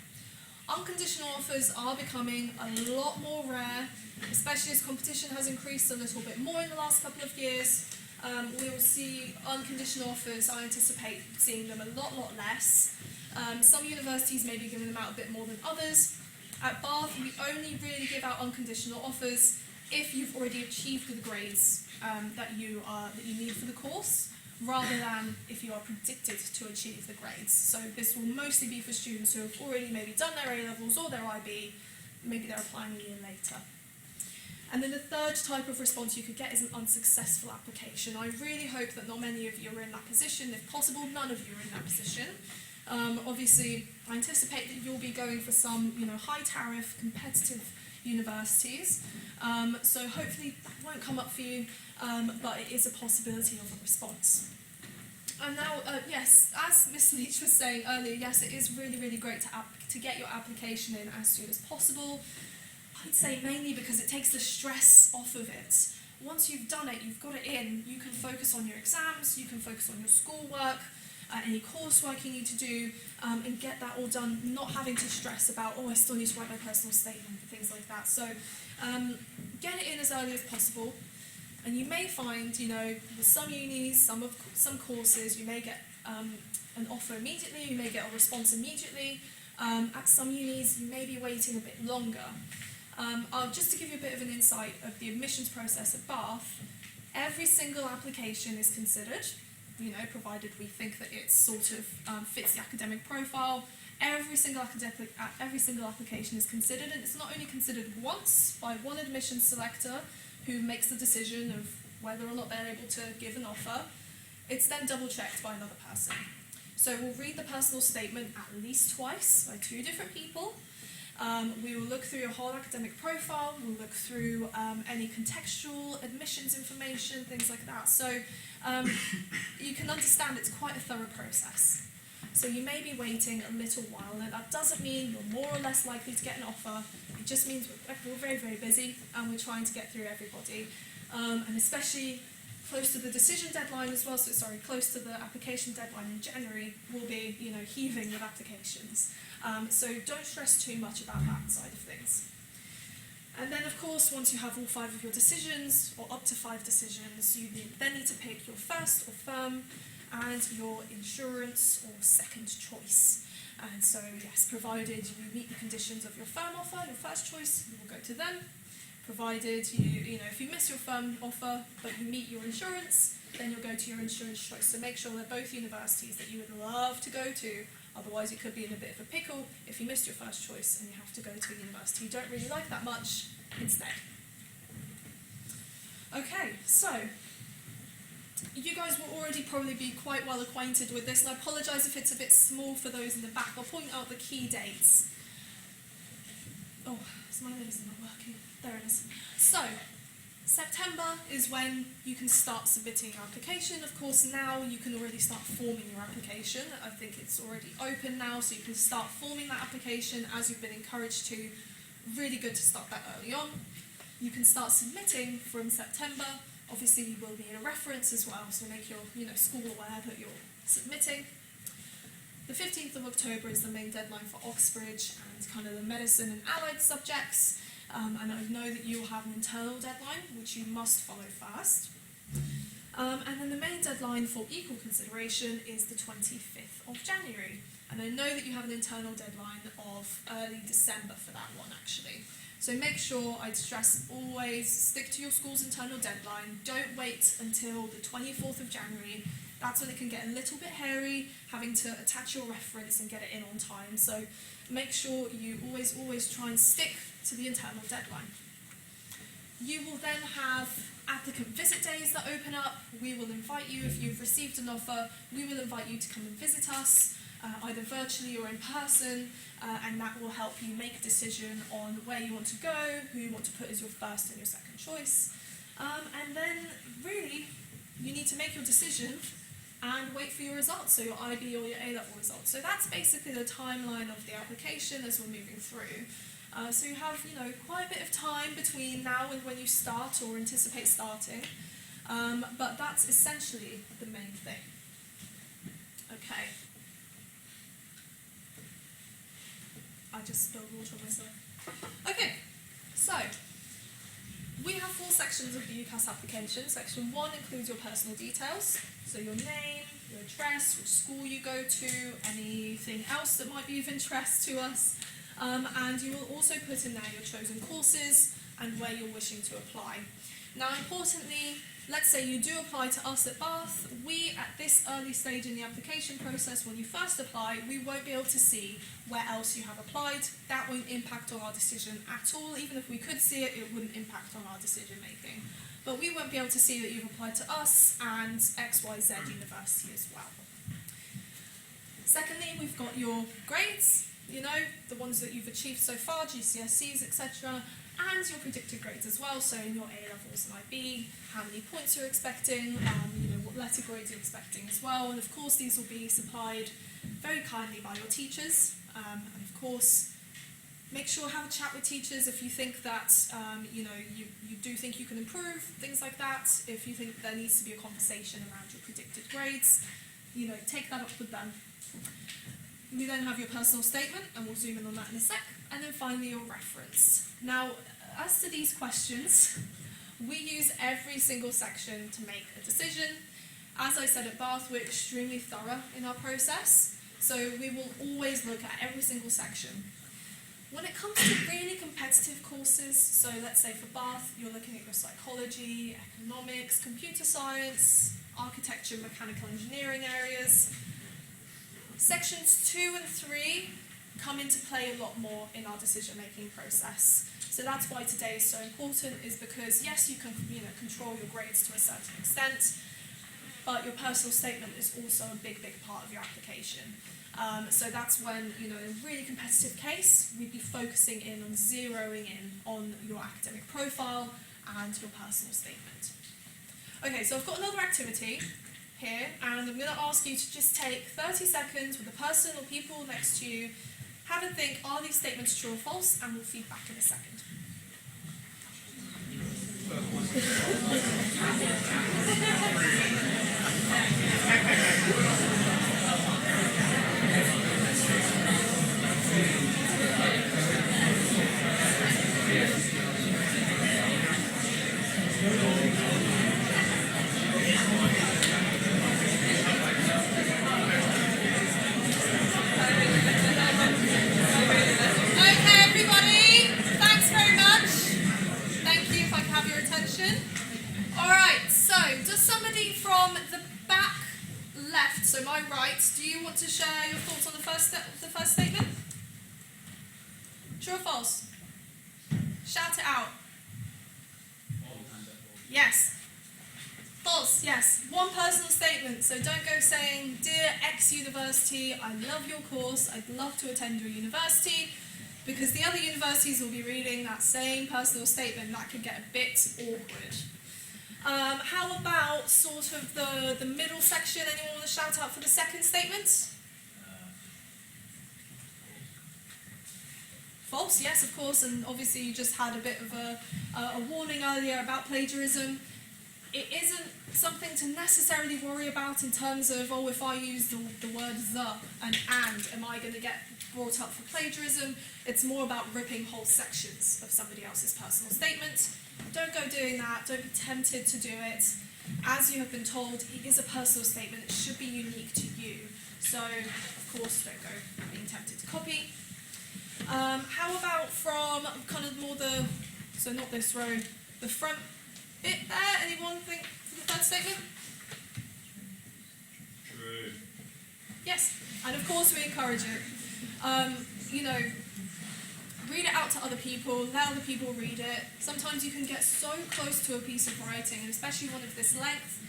Unconditional offers are becoming a lot more rare, especially as competition has increased a little bit more in the last couple of years. We will see unconditional offers. I anticipate seeing them a lot less. Some universities may be giving them out a bit more than others. At Bath, we only really give out unconditional offers if you've already achieved the grades that you need for the course, rather than if you are predicted to achieve the grades. So this will mostly be for students who have already maybe done their A-levels or their IB, maybe they're applying a year later. And then the third type of response you could get is an unsuccessful application. I really hope that not many of you are in that position. If possible, none of you are in that position. Obviously, I anticipate that you'll be going for some, high tariff, competitive universities. So hopefully that won't come up for you, but it is a possibility of a response. And now, yes, as Miss Leach was saying earlier, yes, it is really great to get your application in as soon as possible. I'd say mainly because it takes the stress off of it. Once you've done it, you've got it in, you can focus on your exams, you can focus on your schoolwork, any coursework you need to do, and get that all done, not having to stress about, I still need to write my personal statement, things like that. So get it in as early as possible, and you may find, with some unis, some courses, you may get an offer immediately, you may get a response immediately. At some unis, you may be waiting a bit longer. Just to give you a bit of an insight of the admissions process at Bath, every single application is considered, provided we think that it sort of fits the academic profile. Every single application is considered, and it's not only considered once by one admissions selector who makes the decision of whether or not they're able to give an offer. It's then double-checked by another person. So we'll read the personal statement at least twice by 2 different people. We will look through your whole academic profile, we'll look through any contextual admissions information, things like that. So you can understand it's quite a thorough process. So you may be waiting a little while, and that doesn't mean you're more or less likely to get an offer. It just means we're very busy and we're trying to get through everybody. And especially close to the decision deadline as well, close to the application deadline in January, we'll be, heaving with applications. So don't stress too much about that side of things. And then, of course, once you have all 5 of your decisions, or up to 5 decisions, you then need to pick your first or firm and your insurance or second choice. And so, yes, provided you meet the conditions of your firm offer, your first choice, you will go to them. Provided if you miss your firm offer but you meet your insurance, then you'll go to your insurance choice. So make sure they're both universities that you would love to go to. Otherwise, you could be in a bit of a pickle if you missed your first choice and you have to go to a university you don't really like that much instead. Okay, so you guys will already probably be quite well acquainted with this, and I apologise if it's a bit small for those in the back. I'll point out the key dates. Oh, so my nose is not working. There it is. So, September is when you can start submitting your application. Of course, now you can already start forming your application. I think it's already open now, so you can start forming that application as you've been encouraged to. Really good to start that early on. You can start submitting from September. Obviously, you will need a reference as well, so make your school aware that you're submitting. The 15th of October is the main deadline for Oxbridge and kind of the medicine and allied subjects. and I know that you will have an internal deadline, which you must follow first. And then the main deadline for equal consideration is the 25th of January. And I know that you have an internal deadline of early December for that one, actually. So make sure, I'd stress, always stick to your school's internal deadline. Don't wait until the 24th of January. That's when it can get a little bit hairy, having to attach your reference and get it in on time. So make sure you always try and stick to the internal deadline. You will then have applicant visit days that open up. We will invite you, if you've received an offer, we will invite you to come and visit us, either virtually or in person, and that will help you make a decision on where you want to go, who you want to put as your first and your second choice. And then, really, you need to make your decision and wait for your results, so your IB or your A-level results. So that's basically the timeline of the application as we're moving through. So you have, quite a bit of time between now and when you start or anticipate starting, but that's essentially the main thing. Okay. I just spilled water on myself. Okay, so we have 4 sections of the UCAS application. Section 1 includes your personal details, so your name, your address, which school you go to, anything else that might be of interest to us. And you will also put in there your chosen courses and where you're wishing to apply. Now, importantly, let's say you do apply to us at Bath. We, at this early stage in the application process, when you first apply, we won't be able to see where else you have applied. That won't impact on our decision at all. Even if we could see it, it wouldn't impact on our decision making. But we won't be able to see that you've applied to us and XYZ University as well. Secondly, we've got your grades. The ones that you've achieved so far, GCSEs, etc., and your predicted grades as well, so in your A-levels and IB, how many points you're expecting, what letter grades you're expecting as well, and of course these will be supplied very kindly by your teachers, and of course make sure have a chat with teachers if you think that, you do think you can improve, things like that. If you think there needs to be a conversation around your predicted grades, take that up with them. We then have your personal statement, and we'll zoom in on that in a sec, and then finally your reference. Now, as to these questions, we use every single section to make a decision. As I said at Bath, we're extremely thorough in our process, so we will always look at every single section. When it comes to really competitive courses, so let's say for Bath, you're looking at your psychology, economics, computer science, architecture, mechanical engineering areas, Sections 2 and 3 come into play a lot more in our decision-making process. So that's why today is so important, is because yes, you can control your grades to a certain extent, but your personal statement is also a big part of your application. So that's when, in a really competitive case, we'd be focusing in on zeroing in on your academic profile and your personal statement. Okay, so I've got another activity here, and I'm going to ask you to just take 30 seconds with the person or people next to you, have a think, are these statements true or false, and we'll feed back in a second. So my right, do you want to share your thoughts on the first statement? True or false? Shout it out. Yes. False, yes. One personal statement, so don't go saying, dear X university, I love your course, I'd love to attend your university, because the other universities will be reading that same personal statement. That could get a bit awkward. How about sort of the middle section? Anyone want to shout out for the second statement? False, yes, of course, and obviously you just had a bit of a warning earlier about plagiarism. it isn't something to necessarily worry about in terms of, oh, if I use the word the and, am I going to get brought up for plagiarism? It's more about ripping whole sections of somebody else's personal statement. Don't go doing that. Don't be tempted to do it. As you have been told, it is a personal statement. It should be unique to you. So, of course, don't go being tempted to copy. How about from kind of more so not this row, the front bit there? Anyone think for the third statement? True. Yes, and of course we encourage it. Read it out to other people, let other people read it. Sometimes you can get so close to a piece of writing, and especially one of this length,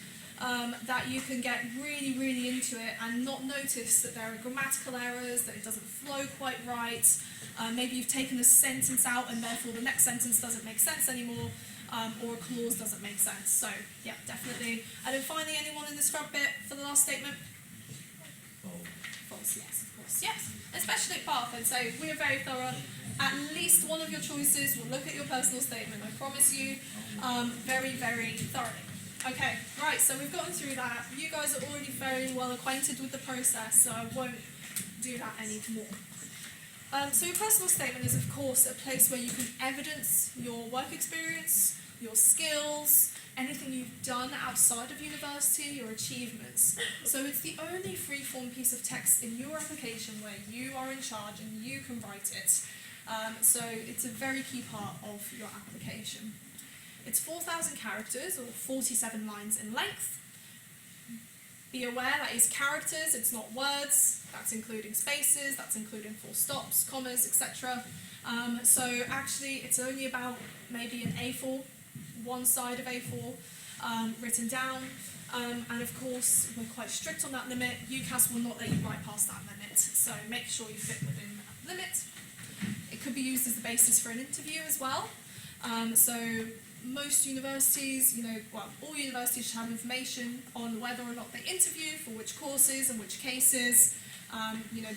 that you can get really, really into it and not notice that there are grammatical errors, that it doesn't flow quite right. Maybe you've taken a sentence out and therefore the next sentence doesn't make sense anymore, or a clause doesn't make sense. So, yeah, definitely. And then finally, anyone in this front bit for the last statement? False, yes, of course, yes. Especially at Bath, I'd say we are very thorough. At least one of your choices will look at your personal statement, I promise you, very, very thoroughly. Okay, right, so we've gotten through that. You guys are already very well acquainted with the process, so I won't do that anymore. So your personal statement is, of course, a place where you can evidence your work experience, your skills, anything you've done outside of university, your achievements. So it's the only free-form piece of text in your application where you are in charge and you can write it. So it's a very key part of your application. It's 4,000 characters, or 47 lines in length. Be aware that is characters, it's not words. That's including spaces, that's including full stops, commas, etc. So actually it's only about maybe an A4, one side of A4 written down. And of course we're quite strict on that limit. UCAS will not let you write past that limit, so make sure you fit within that limit. It could be used as the basis for an interview as well. So most universities, all universities should have information on whether or not they interview, for which courses and which cases.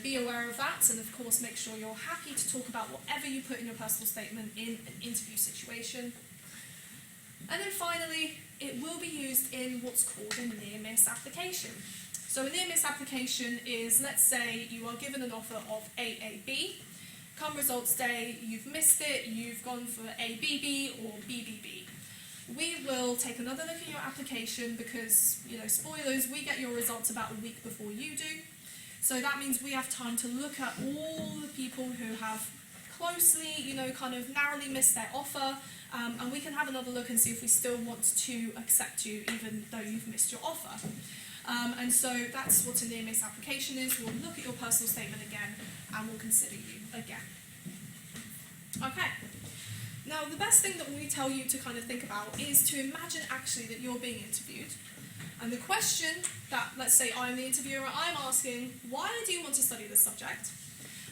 Be aware of that, and of course make sure you're happy to talk about whatever you put in your personal statement in an interview situation. And then finally, it will be used in what's called a near-miss application. So a near-miss application is, let's say you are given an offer of AAB. Come results day, you've missed it, you've gone for ABB or BBB. We will take another look at your application because, spoilers, we get your results about a week before you do. So that means we have time to look at all the people who have closely, kind of narrowly missed their offer, and we can have another look and see if we still want to accept you even though you've missed your offer. And so that's what a near-miss application is. We'll look at your personal statement again and we'll consider you again. Okay. Now, the best thing that we tell you to kind of think about is to imagine actually that you're being interviewed. And the question that, let's say I'm the interviewer, I'm asking, why do you want to study this subject?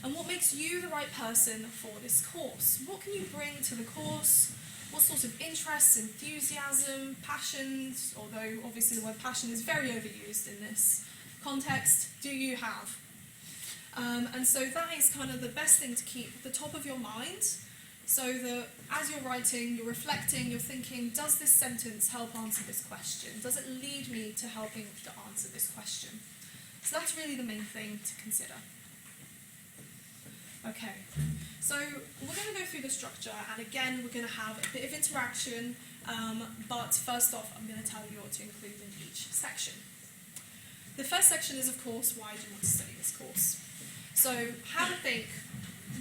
And what makes you the right person for this course? What can you bring to the course? What sort of interests, enthusiasm, passions, although obviously the word passion is very overused in this context, do you have? And so that is kind of the best thing to keep at the top of your mind, so that as you're writing, you're reflecting, you're thinking, does this sentence help answer this question? Does it lead me to helping to answer this question? So that's really the main thing to consider. Okay, so we're going to go through the structure, and again we're going to have a bit of interaction, but first off I'm going to tell you what to include in each section. The first section is, of course, why do you want to study this course? So have a think,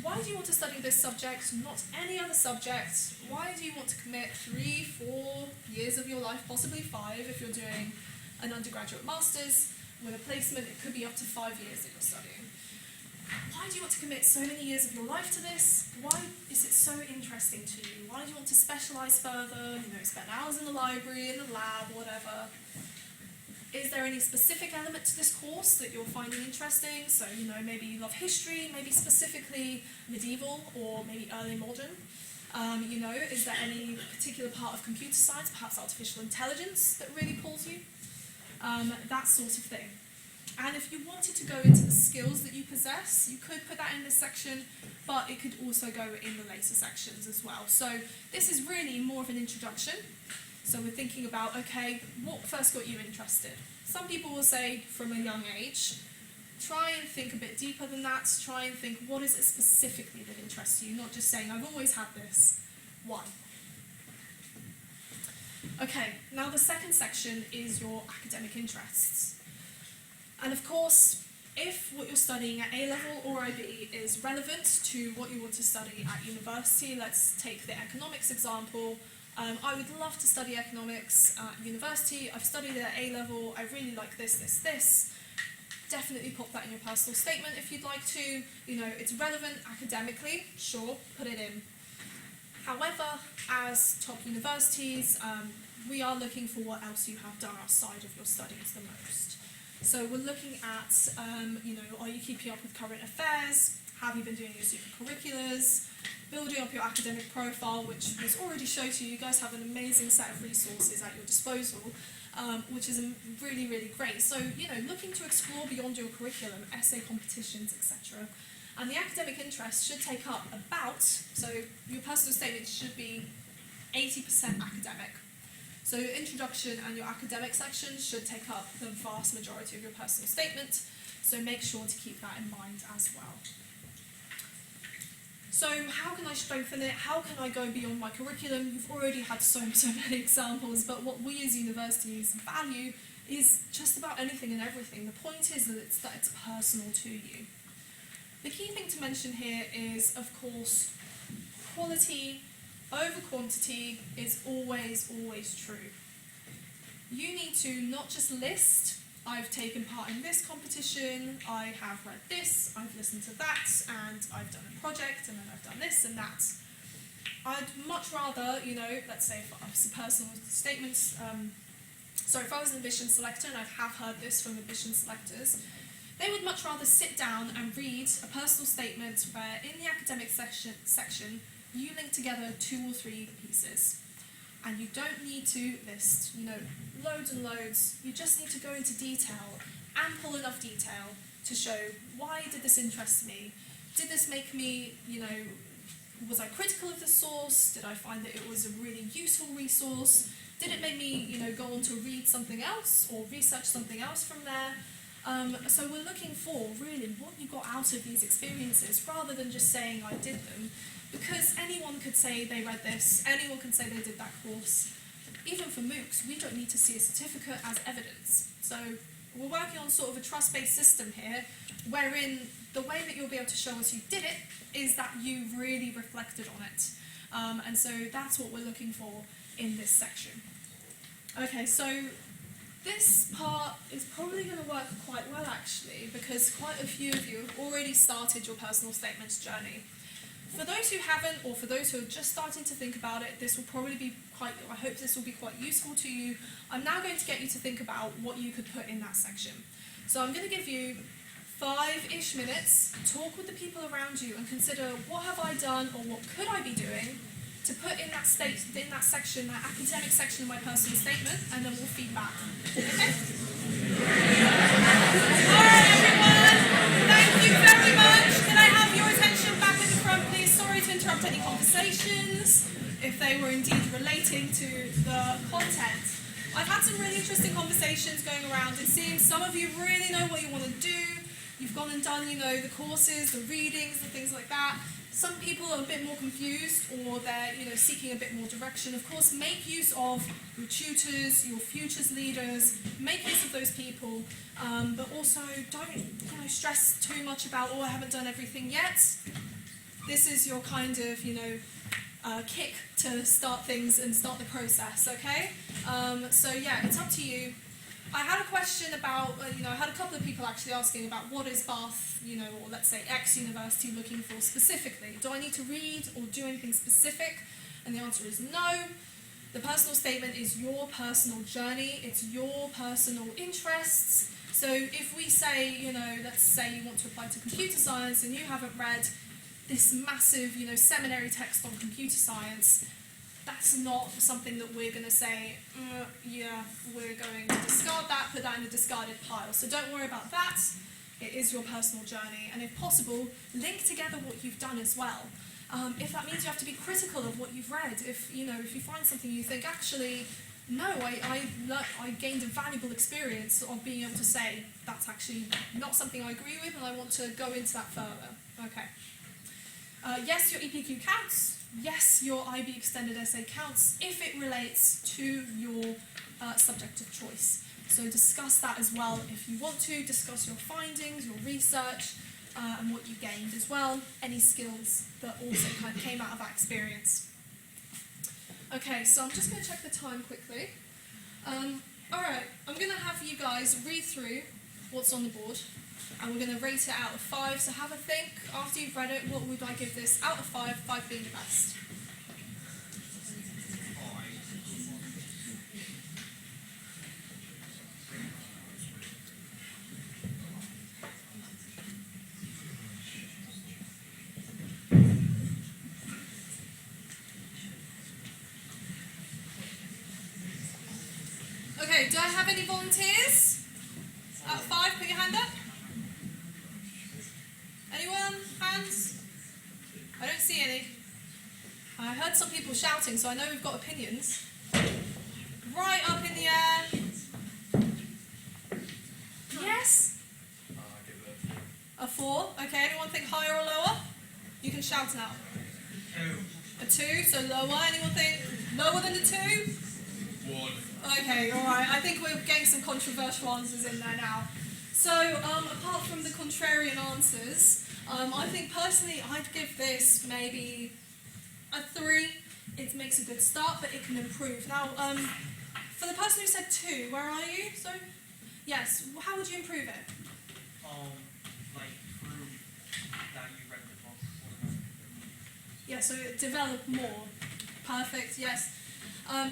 why do you want to study this subject, not any other subject? Why do you want to commit 3, 4 years of your life, possibly 5 if you're doing an undergraduate master's with a placement? It could be up to 5 years that you're studying. Why do you want to commit so many years of your life to this? Why is it so interesting to you? Why do you want to specialise further, spend hours in the library, in the lab, whatever? Is there any specific element to this course that you're finding interesting? So, maybe you love history, maybe specifically medieval or maybe early modern. Is there any particular part of computer science, perhaps artificial intelligence, that really pulls you? That sort of thing. And if you wanted to go into the skills that you possess, you could put that in this section, but it could also go in the later sections as well. So this is really more of an introduction. So we're thinking about, okay, what first got you interested? Some people will say from a young age. Try and think a bit deeper than that. Try and think, what is it specifically that interests you? Not just saying, I've always had this. Why? Okay, now the second section is your academic interests. And of course, if what you're studying at A-level or IB is relevant to what you want to study at university, let's take the economics example. I would love to study economics at university. I've studied it at A-level. I really like this. Definitely pop that in your personal statement if you'd like to. You know, it's relevant academically, sure, put it in. However, as top universities, we are looking for what else you have done outside of your studies the most. So we're looking at, are you keeping up with current affairs? Have you been doing your super curriculars? Building up your academic profile, which was already shown to you. You guys have an amazing set of resources at your disposal, which is really, really great. So, looking to explore beyond your curriculum, essay competitions, etc. And the academic interest should take up so your personal statement should be 80% academic. So your introduction and your academic section should take up the vast majority of your personal statement. So make sure to keep that in mind as well. So how can I strengthen it? How can I go beyond my curriculum? You've already had so many examples, but what we as universities value is just about anything and everything. The point is that it's personal to you. The key thing to mention here is, of course, quality over quantity is always, always true. You need to not just list, I've taken part in this competition, I have read this, I've listened to that, and I've done a project, and then I've done this and that. I'd much rather, let's say if I was personal statements, if I was an admission selector, and I have heard this from admission selectors, they would much rather sit down and read a personal statement where in the academic section you link together 2 or 3 pieces. And you don't need to list, loads and loads. You just need to go into detail, ample enough detail to show, why did this interest me? Did this make me, was I critical of the source? Did I find that it was a really useful resource? Did it make me, go on to read something else or research something else from there? So we're looking for, really, what you got out of these experiences, rather than just saying I did them. Because anyone could say they read this, anyone can say they did that course. Even for MOOCs, we don't need to see a certificate as evidence. So we're working on sort of a trust-based system here, wherein the way that you'll be able to show us you did it is that you really reflected on it. And so that's what we're looking for in this section. Okay, so this part is probably going to work quite well, actually, because quite a few of you have already started your personal statements journey. For those who haven't, or for those who are just starting to think about it, this will probably be I hope this will be quite useful to you. I'm now going to get you to think about what you could put in that section. So I'm going to give you 5-ish minutes, talk with the people around you and consider, what have I done or what could I be doing to put in that section, that academic section of my personal statement, and then we'll feed back. Okay? Alright everyone, thank you very much. Can I have your attention back in the front, please? Sorry to interrupt any conversations, if they were indeed relating to the content. I've had some really interesting conversations going around. It seems some of you really know what you want to do. You've gone and done, the courses, the readings, the things like that. Some people are a bit more confused, or they're, seeking a bit more direction. Of course, make use of your tutors, your futures leaders. Make use of those people, but also don't, stress too much about, I haven't done everything yet. This is your kind of, kick to start things and start the process. Okay. So yeah, it's up to you. I had a question about, I had a couple of people actually asking about what is Bath, or let's say X university looking for specifically. Do I need to read or do anything specific? And the answer is no. The personal statement is your personal journey. It's your personal interests. So if we say, let's say you want to apply to computer science and you haven't read this massive, seminary text on computer science, that's not something that we're going to say, yeah, we're going to discard that, put that in the discarded pile. So don't worry about that. It is your personal journey. And if possible, link together what you've done as well. If that means you have to be critical of what you've read, if you find something you think, actually, no, I gained a valuable experience of being able to say that's actually not something I agree with and I want to go into that further. Okay. Yes, your EPQ counts. Yes, your IB extended essay counts if it relates to your subject of choice. So discuss that as well if you want to. Discuss your findings, your research, and what you gained as well. Any skills that also kind of came out of that experience. Okay, so I'm just going to check the time quickly. Alright, I'm going to have you guys read through what's on the board, and we're going to rate it out of 5, so have a think. After you've read it, what would I give this out of 5, 5 being the best? Okay, do I have any volunteers? Out of 5, put your hand up. Anyone? Hands? I don't see any. I heard some people shouting, so I know we've got opinions. Right up in the air. Yes? A 4. Okay, anyone think higher or lower? You can shout now. 2. A 2, so lower. Anyone think lower than a 2? 1. Okay, alright. I think we're getting some controversial answers in there now. So, apart from the contrarian answers, I think personally I'd give this maybe a 3. It makes a good start, but it can improve. Now, for the person who said 2, where are you? So, yes, how would you improve it? Like prove that you read the book. Yeah, so develop more. Perfect, yes.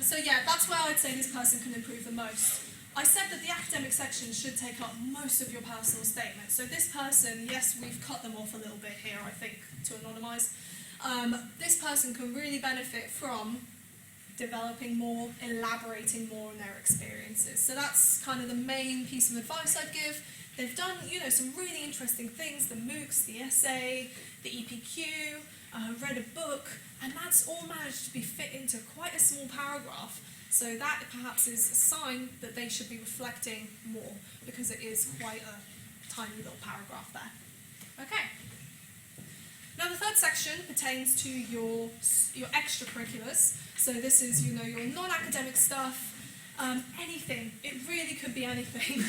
So yeah, that's where I'd say this person can improve the most. I said that the academic section should take up most of your personal statement. So this person, yes, we've cut them off a little bit here, I think, to anonymise. This person can really benefit from developing more, elaborating more on their experiences. So that's kind of the main piece of advice I'd give. They've done, some really interesting things, the MOOCs, the essay, the EPQ, read a book, and that's all managed to be fit into quite a small paragraph. So that perhaps is a sign that they should be reflecting more, because it is quite a tiny little paragraph there. Okay. Now the third section pertains to your extracurriculars. So this is, your non-academic stuff, anything. It really could be anything.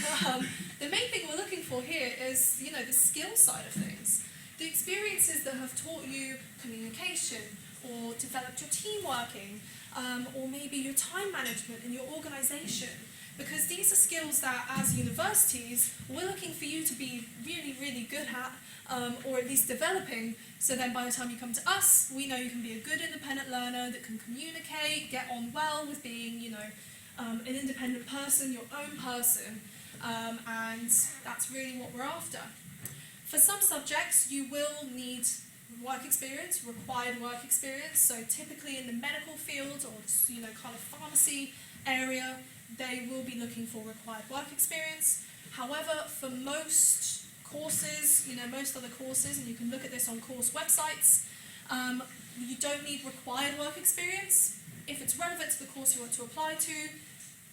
The main thing we're looking for here is, the skill side of things. The experiences that have taught you communication, or developed your team working, or maybe your time management and your organisation. Because these are skills that, as universities, we're looking for you to be really, really good at, or at least developing, so then by the time you come to us, we know you can be a good independent learner that can communicate, get on well with being, an independent person, your own person, and that's really what we're after. For some subjects, you will need work experience, required work experience, so typically in the medical field or, kind of pharmacy area, they will be looking for required work experience. However, for most courses, most other courses, and you can look at this on course websites, you don't need required work experience. If it's relevant to the course you want to apply to,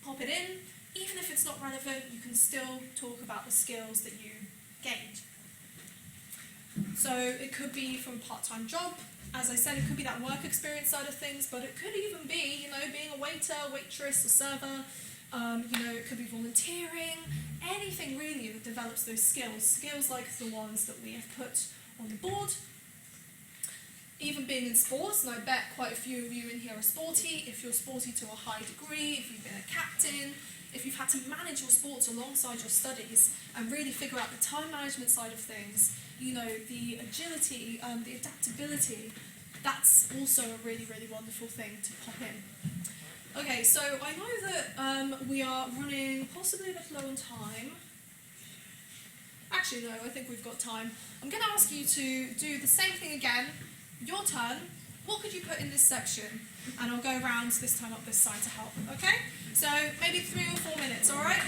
pop it in. Even if it's not relevant, you can still talk about the skills that you gained. So it could be from a part-time job. As I said, it could be that work experience side of things, but it could even be, being a waiter, waitress, or server. It could be volunteering, anything really that develops those skills like the ones that we have put on the board. Even being in sports, and I bet quite a few of you in here are sporty. If you're sporty to a high degree, if you've been a captain, if you've had to manage your sports alongside your studies and really figure out the time management side of things, the agility, the adaptability, that's also a really, really wonderful thing to pop in. Okay, so I know that we are running possibly a bit low on time. Actually, no, I think we've got time. I'm going to ask you to do the same thing again. Your turn. What could you put in this section? And I'll go around this time up this side to help, okay? So maybe 3 or 4 minutes, all right?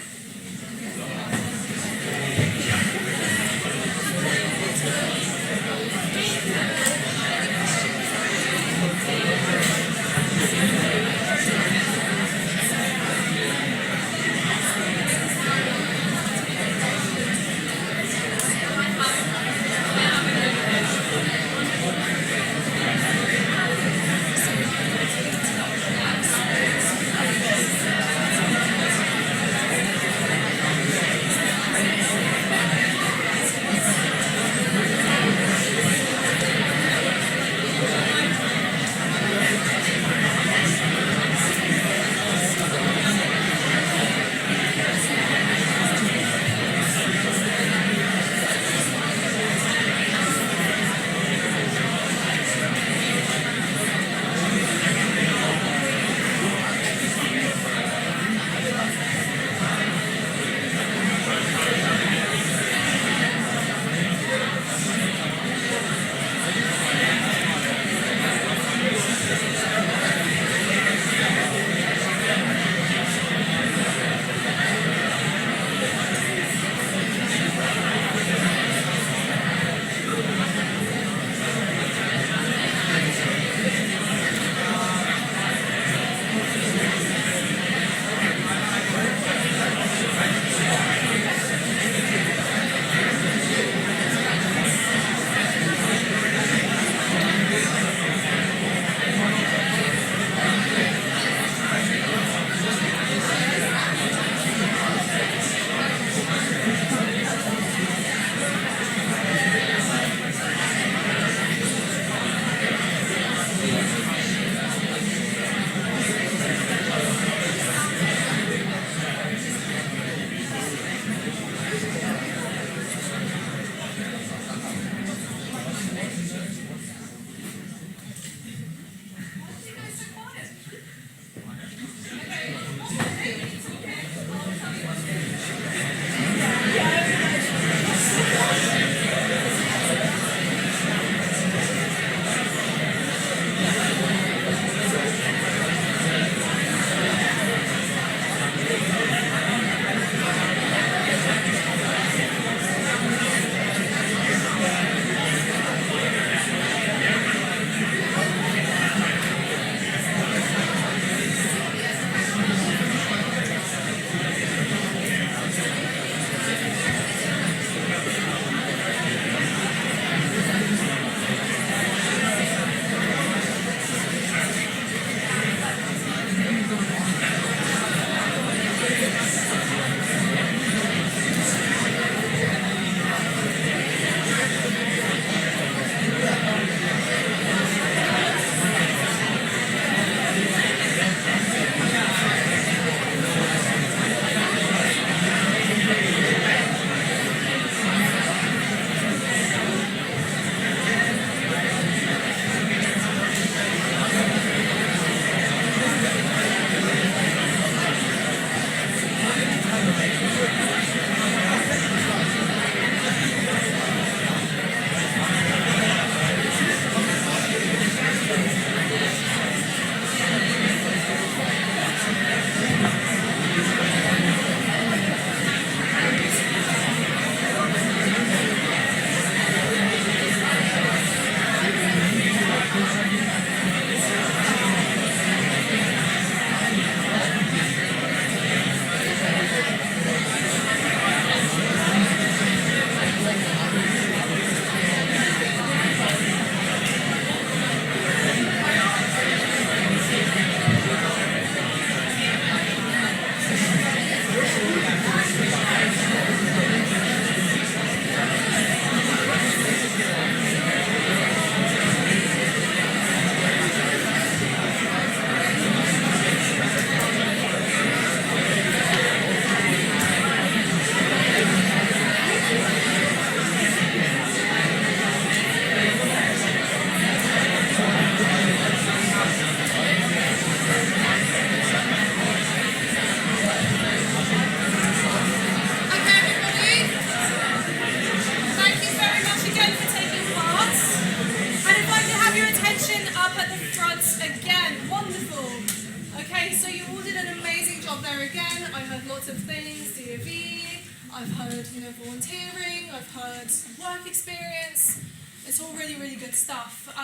I've heard, volunteering, I've heard work experience. It's all really, really good stuff.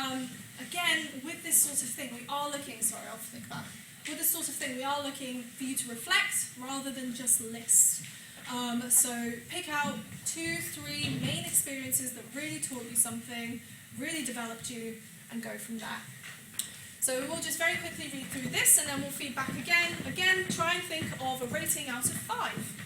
Again, with this sort of thing, we are looking, sorry, I'll flick back. With this sort of thing, we are looking for you to reflect rather than just list. So pick out 2, 3 main experiences that really taught you something, really developed you, and go from there. So we'll just very quickly read through this and then we'll feed back again. Again, try and think of a rating out of 5.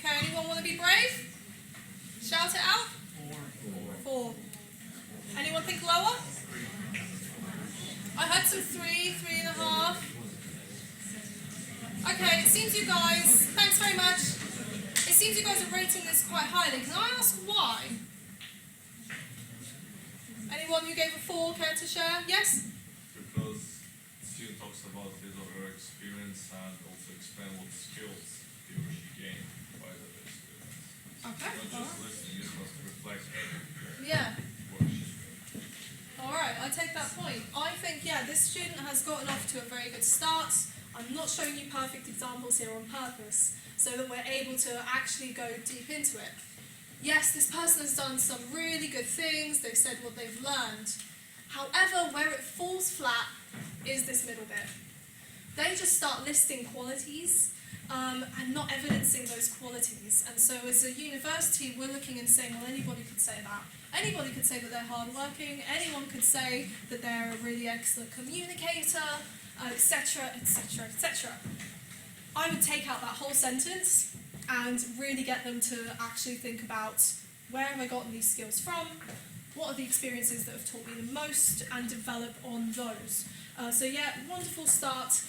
Okay, anyone want to be brave? Shout it out. 4. Anyone think lower? I heard some 3, 3.5. Okay, it seems you guys, thanks very much. It seems you guys are rating this quite highly. Can I ask why? Anyone who gave a 4 care to share? Yes? Because the student talks about his or her experience and also explain what skills he or she gained by that experience. Okay. Not just listening, you must reflect Yeah. what she did. Alright, I take that point. I think, this student has gotten off to a very good start. I'm not showing you perfect examples here on purpose, so that we're able to actually go deep into it. Yes, this person has done some really good things, they've said what they've learned. However, where it falls flat is this middle bit. They just start listing qualities and not evidencing those qualities. And so as a university, we're looking and saying, well, anybody could say that. Anybody could say that they're hardworking, anyone could say that they're a really excellent communicator, etc., etc., etc. I would take out that whole sentence and really get them to actually think about where have I gotten these skills from, what are the experiences that have taught me the most, and develop on those. Wonderful start,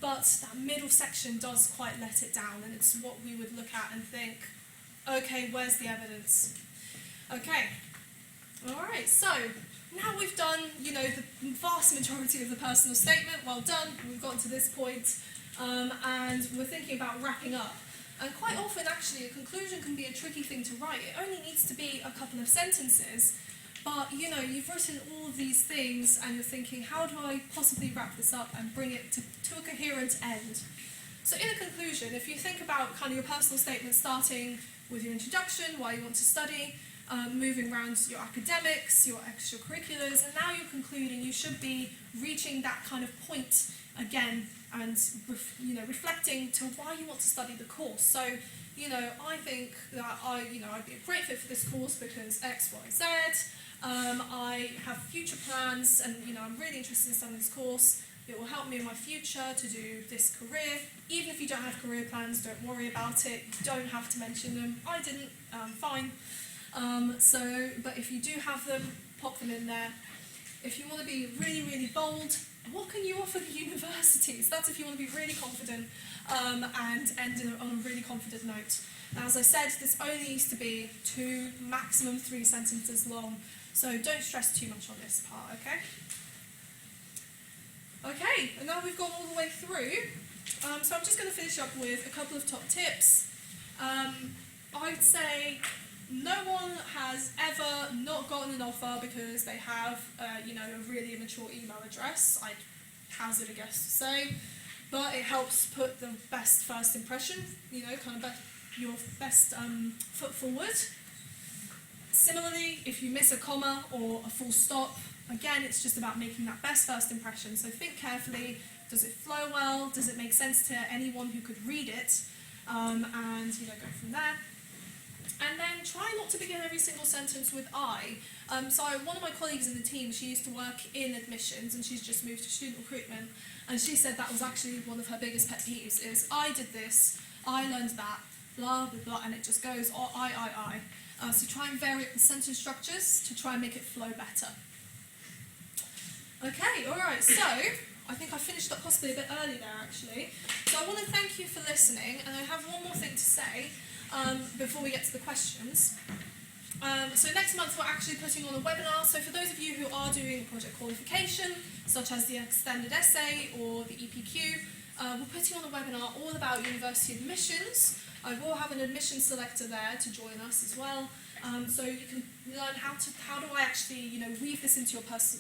but that middle section does quite let it down, and it's what we would look at and think, okay, where's the evidence? Okay. Alright, so now we've done, the vast majority of the personal statement. Well done, we've gotten to this point, and we're thinking about wrapping up. And quite often, actually, a conclusion can be a tricky thing to write. It only needs to be a couple of sentences, but, you've written all of these things, and you're thinking, how do I possibly wrap this up and bring it to a coherent end? So in a conclusion, if you think about kind of your personal statement starting with your introduction, why you want to study, moving around your academics, your extracurriculars, and now you're concluding, you should be reaching that kind of point again and reflecting to why you want to study the course. So, I think that I'd be a great fit for this course because X, Y, Z. I have future plans and, I'm really interested in studying this course. It will help me in my future to do this career. Even if you don't have career plans, don't worry about it. You don't have to mention them. I didn't, fine. But if you do have them, pop them in there. If you want to be really, really bold, what can you offer the universities? That's if you want to be really confident and end on a really confident note. Now, as I said, this only needs to be 2, maximum 3 sentences long, so don't stress too much on this part, okay? Okay, and now we've gone all the way through, so I'm just going to finish up with a couple of top tips. I'd say no one has ever not gotten an offer because they have, a really immature email address. I'd hazard a guess to say, but it helps put the best first impression, your best foot forward. Similarly, if you miss a comma or a full stop, again, it's just about making that best first impression. So think carefully. Does it flow well? Does it make sense to anyone who could read it? And go from there. And then try not to begin every single sentence with I. So one of my colleagues in the team, she used to work in admissions and she's just moved to student recruitment. And she said that was actually one of her biggest pet peeves is, I did this, I learned that, blah, blah, blah, and it just goes, I. So try and vary the sentence structures to try and make it flow better. Okay, alright, so I think I finished up possibly a bit early there actually. So I want to thank you for listening, and I have one more thing to say before we get to the questions. So next month we're actually putting on a webinar, so for those of you who are doing project qualification, such as the extended essay or the EPQ, we're putting on a webinar all about university admissions. I will have an admission selector there to join us as well. So you can learn how do I actually, weave this into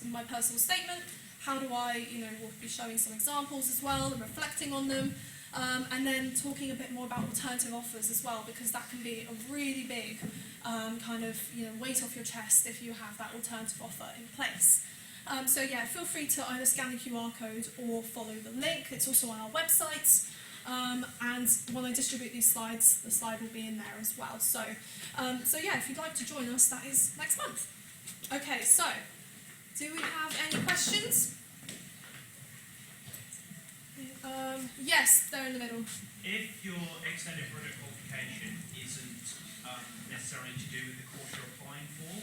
my personal statement. How do I, we'll be showing some examples as well and reflecting on them. And then talking a bit more about alternative offers as well, because that can be a really big weight off your chest if you have that alternative offer in place. So yeah, feel free to either scan the QR code or follow the link. It's also on our website. And when I distribute these slides, the slide will be in there as well. So yeah, if you'd like to join us, that is next month. Okay, so do we have any questions? Yes, they're in the middle. If your extended product qualification isn't necessarily to do with the course you're applying for,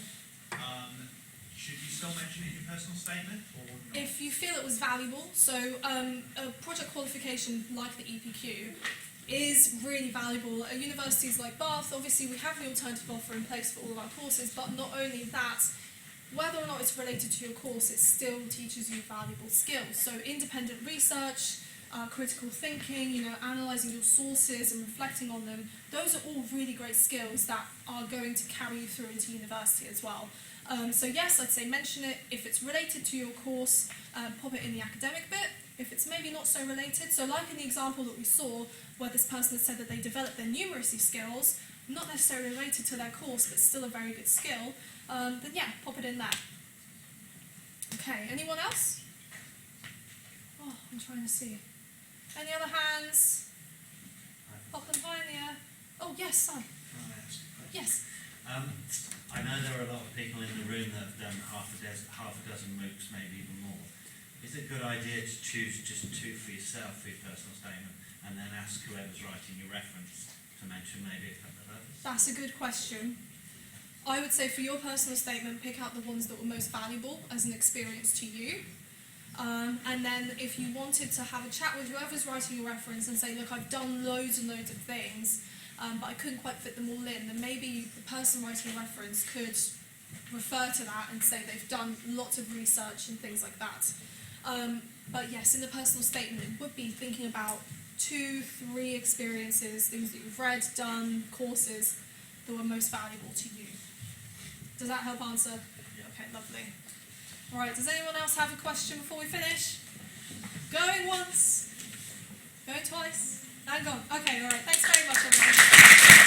should you still mention it in your personal statement or not? If you feel it was valuable, so a project qualification like the EPQ is really valuable. At universities like Bath, obviously we have the alternative offer in place for all of our courses, but not only that, whether or not it's related to your course, it still teaches you valuable skills. So independent research, critical thinking, analysing your sources and reflecting on them, those are all really great skills that are going to carry you through into university as well. So yes, I'd say mention it. If it's related to your course, pop it in the academic bit. If it's maybe not so related, so like in the example that we saw, where this person had said that they developed their numeracy skills, not necessarily related to their course, but still a very good skill, then yeah, pop it in there. Okay, anyone else? Oh, I'm trying to see. Any other hands? Pop them high in the air. Oh, yes, son. Yes. I know there are a lot of people in the room that have done half a dozen MOOCs, maybe even more. Is it a good idea to choose just 2 for yourself for your personal statement, and then ask whoever's writing your reference to mention maybe a couple of others? That's a good question. I would say for your personal statement, pick out the ones that were most valuable as an experience to you. And then if you wanted to have a chat with whoever's writing your reference and say, look, I've done loads and loads of things, but I couldn't quite fit them all in, then maybe the person writing a reference could refer to that and say they've done lots of research and things like that. But yes, in the personal statement, it would be thinking about 2, 3 experiences, things that you've read, done, courses that were most valuable to you. Does that help answer? Yeah. Okay, lovely. All right, does anyone else have a question before we finish? Going once, going twice, and gone. Okay, all right, thanks very much, everyone.